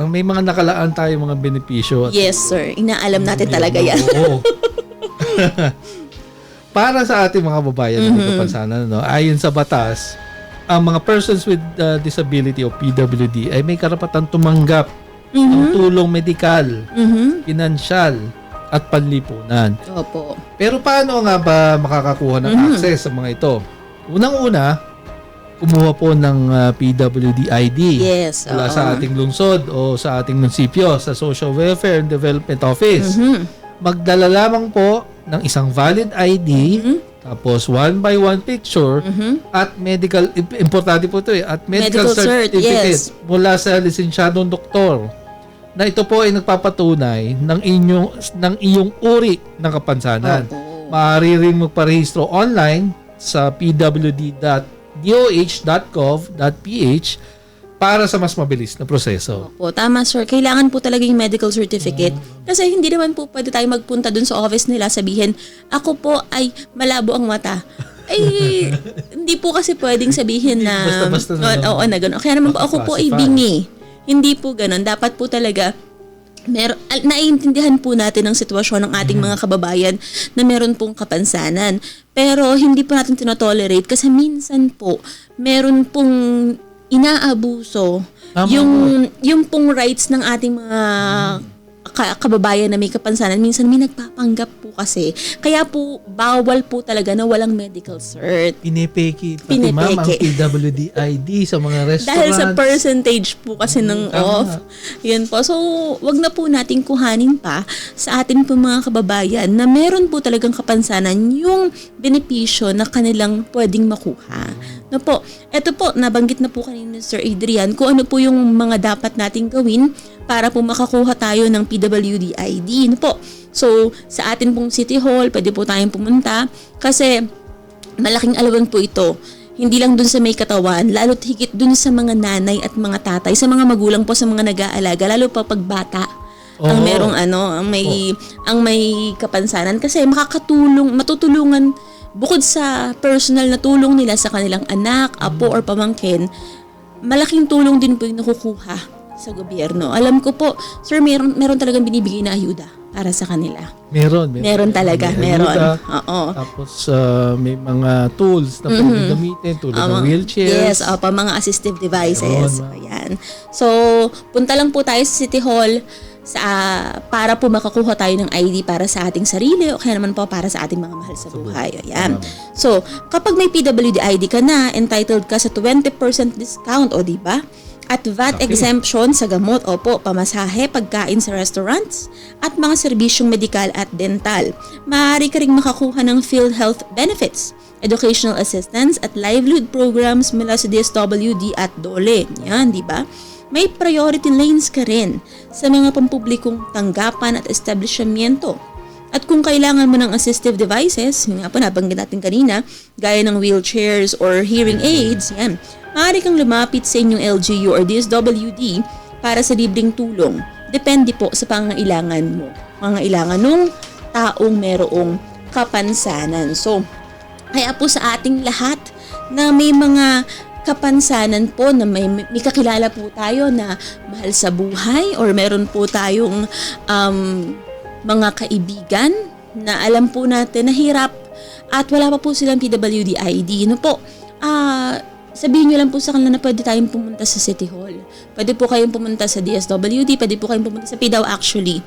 may mga nakalaan tayo mga benepisyo. Yes, sir. Inaalam natin talaga yan. Oo. Para sa ating mga babayan na may kapansanan, ayon sa batas, ang mga persons with disability o PWD ay may karapatan tumanggap ng tulong medikal, pinansyal, at panlipunan. Opo. Pero paano nga ba makakakuha ng access sa mga ito? Unang-una, kumuha po ng PWD ID mula sa ating lungsod o sa ating munisipyo, sa Social Welfare and Development Office. Magdala lamang po ng isang valid ID, tapos 1x1 picture, at medical, importante po ito at medical certificate mula sa lisensyadong doktor, na ito po ay nagpapatunay ng iyong uri ng kapansanan. Maaari rin magparehistro online sa pwd.doh.gov.ph para sa mas mabilis na proseso. Opo, tama sir. Kailangan po talaga yung medical certificate. Kasi hindi naman po pwede tayo magpunta dun sa office nila, sabihin, ako po ay malabo ang mata. Ay, hindi po kasi pwedeng sabihin na basta-basta na. Oo, na gano'n. Kaya naman po ako po ay bingi. Hindi po gano'n. Dapat po talaga naiintindihan po natin ang sitwasyon ng ating mga kababayan na meron pong kapansanan. Pero hindi po natin tinotolerate kasi minsan po meron pong inaabuso yung pong rights ng ating mga kababayan na may kapansanan. Minsan may nagpapanggap po kasi. Kaya po bawal po talaga na walang medical cert. Pinepeke pati ma'am ang PWD ID sa mga restaurants. Dahil sa percentage po kasi ng off. Yan po. So, wag na po nating kuhanin pa sa atin po mga kababayan na meron po talagang kapansanan yung benepisyo na kanilang pwedeng makuha. No po, eto po, nabanggit na po kanina Sir Adrian kung ano po yung mga dapat nating gawin para po makakuha tayo ng PWD ID. No po, so sa atin pong City Hall, pwede po tayong pumunta kasi malaking alawan po ito. Hindi lang dun sa may katawan, lalo't higit dun sa mga nanay at mga tatay, sa mga magulang po, sa mga nag-aalaga, lalo pa pagbata. Ang merong ang may kapansanan kasi matutulungan bukod sa personal na tulong nila sa kanilang anak, apo or pamangkin, malaking tulong din po yung nakukuha sa gobyerno. Alam ko po, sir, meron talagang binibigay na ayuda para sa kanila. Meron talaga, meron. Oo. Tapos may mga tools na pwede gamitin, tulad ng wheelchairs. Yes, mga assistive devices. Ayan. So, punta lang po tayo sa City Hall para po makakuha tayo ng ID para sa ating sarili o kaya naman po para sa ating mga mahal sa buhay. Ayan. So, kapag may PWD ID ka na, entitled ka sa 20% discount, o diba? At VAT exemption sa gamot, pamasahe, pagkain sa restaurants, at mga serbisyong medikal at dental. Maaari ka ring makakuha ng PhilHealth benefits, educational assistance, at livelihood programs mula sa DSWD at DOLE. Yan, di ba? May priority lanes ka rin sa mga pampublikong tanggapan at establishmento. At kung kailangan mo ng assistive devices, yun nga po nabanggit natin kanina, gaya ng wheelchairs or hearing aids, yan, maaari kang lumapit sa inyong LGU or DSWD para sa libreng tulong. Depende po sa pangangailangan mo. Pangangailangan ng taong merong kapansanan. So, kaya po sa ating lahat na may mga kapansanan po na may kakilala po tayo na mahal sa buhay or meron po tayong mga kaibigan na alam po natin na hirap at wala pa po silang PWD ID. Sabihin nyo lang po sa kanila na pwede tayong pumunta sa City Hall. Pwede po kayong pumunta sa DSWD, pwede po kayong pumunta sa PDAW actually,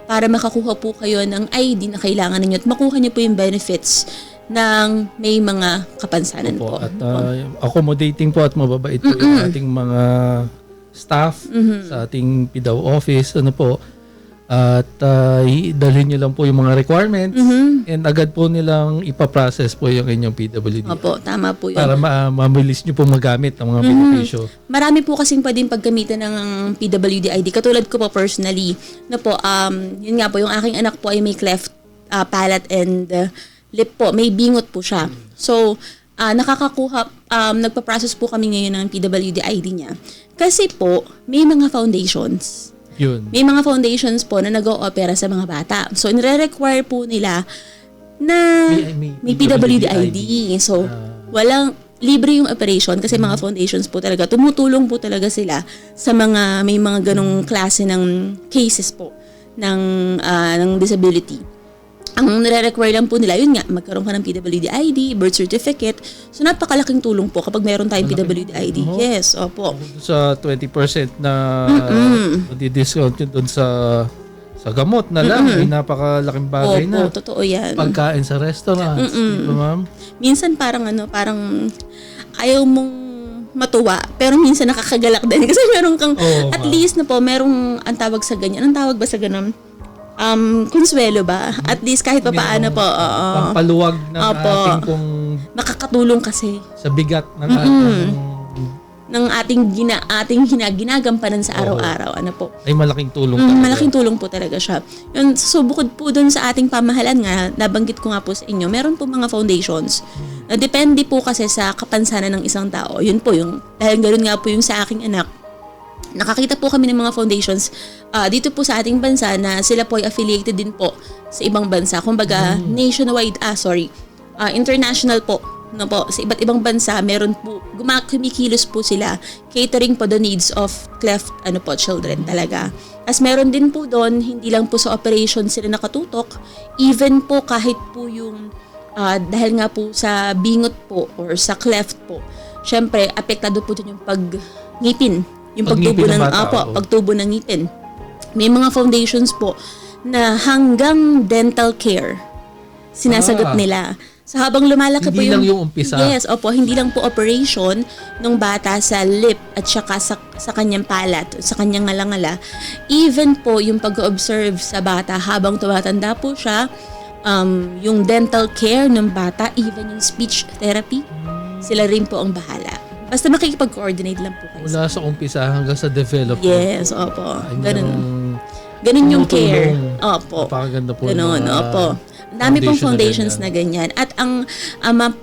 para makakuha po kayo ng ID na kailangan ninyo at makuha nyo po yung benefits ng may mga kapansanan po. At accommodating po at mababait po yung ating mga staff sa ating PDAW office. At dalhin nyo lang po yung mga requirements and agad po nilang ipaprocess po yung inyong PWD. Opo, tama po yun. Para mabilis nyo po magamit ang mga benepisyo. Marami po kasing pwedeng paggamitan ng PWD ID. Katulad ko po personally, yun nga po, yung aking anak po ay may cleft palate and lip po. May bingot po siya. So, nagpa-process po kami ngayon ng PWD ID niya. Kasi po, may mga foundations. Yun. May mga foundations po na nag-o-opera sa mga bata. So, nire-require po nila na may PWD ID. So, libre yung operation kasi mga foundations po talaga, tumutulong po talaga sila sa may mga ganong klase ng cases po ng disability. Ang nire-require lang po nila, yun nga, magkaroon ka ng PWD ID, birth certificate. So, napakalaking tulong po kapag meron tayong PWD ID. Yes, opo. Sa 20% na di-discount yun doon sa gamot na lang, may napakalaking bagay na. Opo, totoo yan. Pagkain sa restaurants, di ba, ma'am? Minsan parang ayaw mong matuwa, pero minsan nakakagalak din. Kasi meron kang, at least merong, ang tawag sa ganyan. Anong tawag ba sa ganun? Konsuelo ba? At least kahit papaano po. Pampaluwag ng ating kung nakakatulong kasi sa bigat ng ating ginagampanan sa araw-araw. Ay malaking tulong talaga. Malaking tulong po talaga siya. Yun, so bukod po dun sa ating pamahalan nga, nabanggit ko nga po sa inyo, meron po mga foundations. Na depende po kasi sa kapansanan ng isang tao. Yun po dahil ganoon nga po yung sa aking anak. Nakakita po kami ng mga foundations dito po sa ating bansa na sila po ay affiliated din po sa ibang bansa. Kumbaga, international po. Sa iba't ibang bansa, meron po, kumikilos po sila, catering po the needs of cleft children talaga. As meron din po doon, hindi lang po sa operation sila nakatutok, even po kahit po yung, dahil nga po sa bingot po or sa cleft po, syempre, apektado po doon yung pag-ngipin. Yung pagtubo ng ngipin. May mga foundations po na hanggang dental care sinasagot nila. So habang lumalaki hindi lang yung umpisa. Yes, hindi lang po operation ng bata sa lip at saka sa kanyang palat, sa kanyang ngala-ngala. Even po yung pag-observe sa bata habang tumatanda po siya, yung dental care ng bata, even yung speech therapy, sila rin po ang bahala. Basta makikipag-coordinate lang po kayo. Mula sa umpisa hanggang sa development. Yes, opo. Ganun. Ganun yung care. Tumutulong. Opo. Napakaganda po. Ganun, ng mga opo. Ang dami pong foundation foundations na ganyan. At ang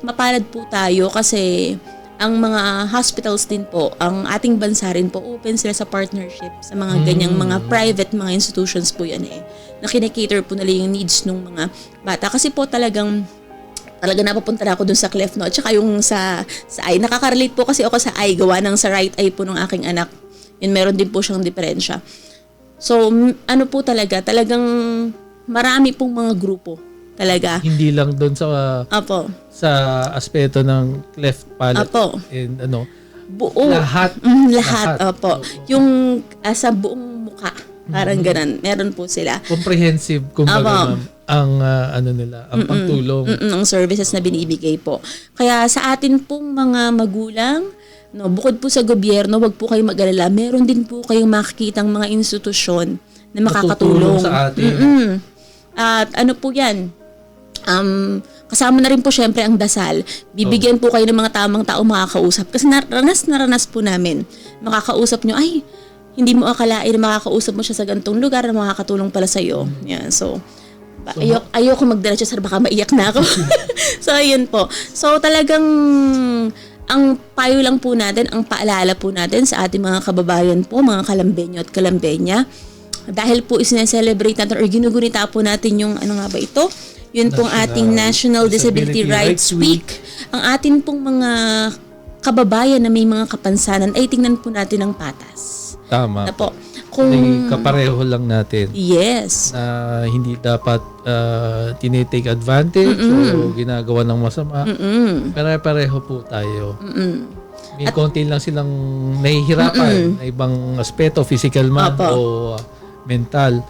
mapalad po tayo kasi ang mga hospitals din po, ang ating bansa rin po, open sila sa partnership sa mga ganyang mga private mga institutions po yan na kinikater po nila yung needs ng mga bata. Kasi po talaga napapunta na ako dun sa cleft no? At saka yung sa eye. Nakaka-relate po kasi ako sa eye, gawa ng sa right eye po ng aking anak. Yun, meron din po siyang diferensya. So, ano po talagang marami pong mga grupo talaga. Hindi lang doon sa Apo. sa aspeto ng cleft palate Apo. and Buo. lahat. Lahat, opo. Yung sa buong muka, parang ganun. Meron po sila. Comprehensive kumbaga Apo. ma'am, ang nila, ang pagtulong. Ang services na binibigay po. Kaya sa atin pong mga magulang, no, bukod po sa gobyerno, wag po kayong mag-alala. Meron din po kayong makikitang mga institusyon na makakatulong. Matutulong sa atin. At ano po yan? Kasama na rin po syempre ang dasal. Bibigyan po kayo ng mga tamang tao makakausap. Kasi naranas po namin. Makakausap nyo, ay, hindi mo akalain na makakausap mo siya sa gantong lugar na makakatulong pala sa'yo. Yan, so ayoko magdiretso sir, baka maiyak na ako. So, ayun po. So, talagang ang payo lang po natin, ang paalala po natin sa ating mga kababayan po, mga Kalambenyo at Kalambenya, dahil po isineselebrate natin or ginugunita po natin yung, ano nga ba ito? Yun pong ating National Disability Rights Week. Ang atin pong mga kababayan na may mga kapansanan ay tingnan po natin ng patas. Tama. Na po. Kung kapareho lang natin. Yes. Na hindi dapat tinitake advantage o ginagawa ng masama. Pare-pareho po tayo. May konti lang silang nahihirapan na ibang aspeto, physical man o mental.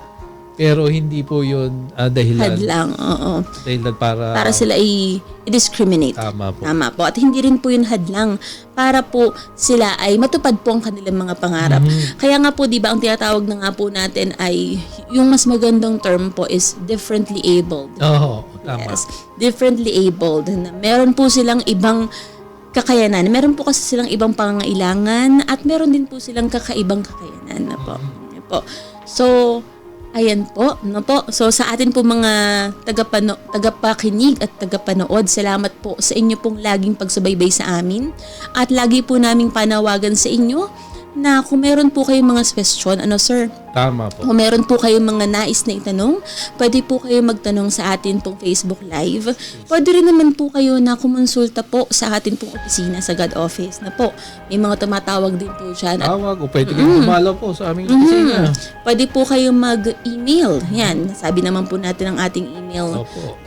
Pero hindi po yun dahilan. Hadlang, oo. Dahilan para sila i-discriminate. Tama po. Tama po. At hindi rin po yun hadlang para po sila ay matupad po ang kanilang mga pangarap. Kaya nga po, di ba, ang tinatawag na nga po natin ay, yung mas magandang term po is differently abled. Oo, tama. Yes, differently abled. Na meron po silang ibang kakayanan. Meron po kasi silang ibang pangangailangan at meron din po silang kakaibang kakayanan. Na po. Na po. So, ayan po, no po. So sa atin po mga tagapakinig at tagapanood, salamat po sa inyo pong laging pagsubaybay sa amin. At lagi po naming panawagan sa inyo na kung meron po kayong mga question, ano sir? Tama po. Kung meron po kayong mga nais na itanong, pwede po kayo magtanong sa atin pong Facebook Live. Pwede rin naman po kayo na kumonsulta po sa atin pong opisina sa God Office na po. May mga tumatawag din po dyan. Tawag o pwede kayong dumalaw po sa aming opisina. Pwede po kayong mag-email. Yan, sabi naman po natin ang ating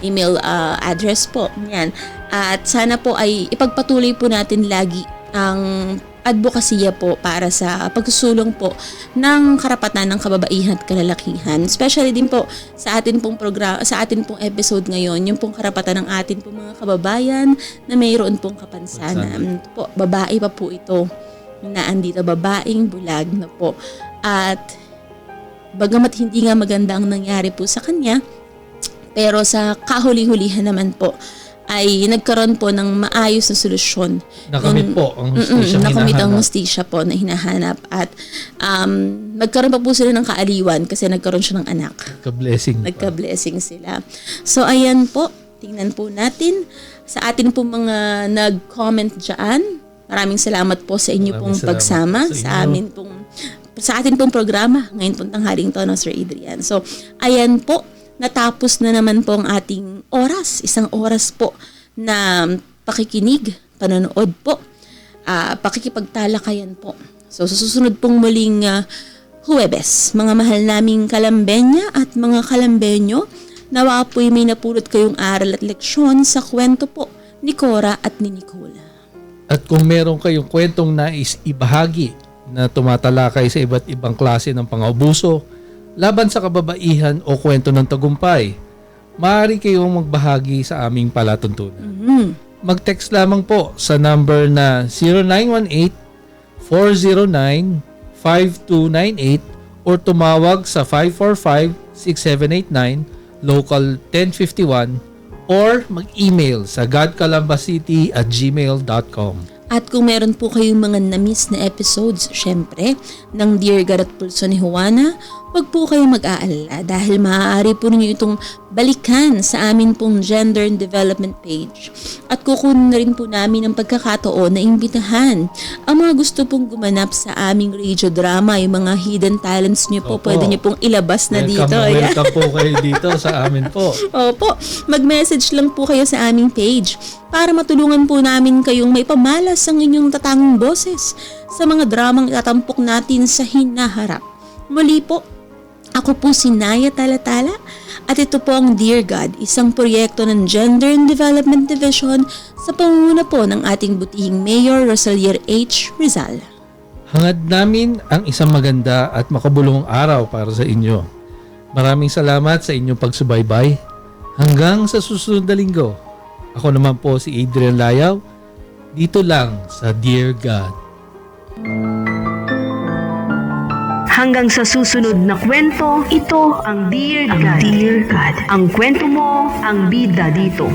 email address po. Yan. At sana po ay ipagpatuloy po natin lagi ang advokasya po para sa pagsusulong po ng karapatan ng kababaihan at kalalakihan. Especially din po sa atin pong programa, sa atin pong episode ngayon, yung pong karapatan ng atin pong mga kababayan na mayroon pong kapansanan. Po, babae pa po ito. Na andito, babaeng bulag na po. At bagamat hindi nga maganda ang nangyari po sa kanya, pero sa kahuli-hulihan naman po, ay nagkaroon po ng maayos na solusyon. Nakamit po ang hustisya nakamit ang hustisya po na hinahanap. At nagkaroon pa po sila ng kaaliwan kasi nagkaroon siya ng anak. Nagka-blessing sila. So ayan po, tingnan po natin sa atin po mga nag-comment dyan. Maraming salamat po sa inyo pong pagsama sa atin pong programa ngayon pong tanghaling to, no, Sir Adrian. So ayan po, natapos na naman po ang ating oras. Isang oras po na pakikinig, panonood po, pakikipagtalakayan po. So, susunod pong muling Huwebes, mga mahal naming Kalambenya at mga Kalambenyo, nawa po'y may napulot kayong aral at leksyon sa kwento po ni Cora at ni Nicola. At kung meron kayong kwentong nais ibahagi na tumatalakay sa iba't ibang klase ng pang-abuso, laban sa kababaihan o kwento ng tagumpay, maaari kayong magbahagi sa aming palatuntunan. Mag-text lamang po sa number na 0918-409-5298 or tumawag sa 545-6789, local 1051, or mag-email sa godcalambacity@gmail.com. At kung meron po kayong mga na-miss na episodes, syempre, ng Dear God at Pulso ni Juana Huwag po kayong mag-aalala dahil maaari po ninyo itong balikan sa amin pong Gender and Development page. At kukunin na rin po namin ang pagkakataon na imbitahan ang mga gusto pong gumanap sa aming radio drama, yung mga hidden talents nyo po, Opo. pwede nyo pong ilabas na dito. Welcome po kayo dito sa amin po. Opo, mag-message lang po kayo sa aming page para matulungan po namin kayong maipamalas ang inyong tatanging boses sa mga dramang itatampok natin sa hinaharap. Muli po, ako po si Naya Talatala at ito po ang Dear God, isang proyekto ng Gender and Development Division sa pangunguna po ng ating butihing Mayor Rosalier H. Rizal. Hangad namin ang isang maganda at makabulong araw para sa inyo. Maraming salamat sa inyong pagsubaybay. Hanggang sa susunod na linggo. Ako naman po si Adrian Layaw, dito lang sa Dear God. Hanggang sa susunod na kwento, ito ang Dear God. Ang kwento mo, ang bida dito.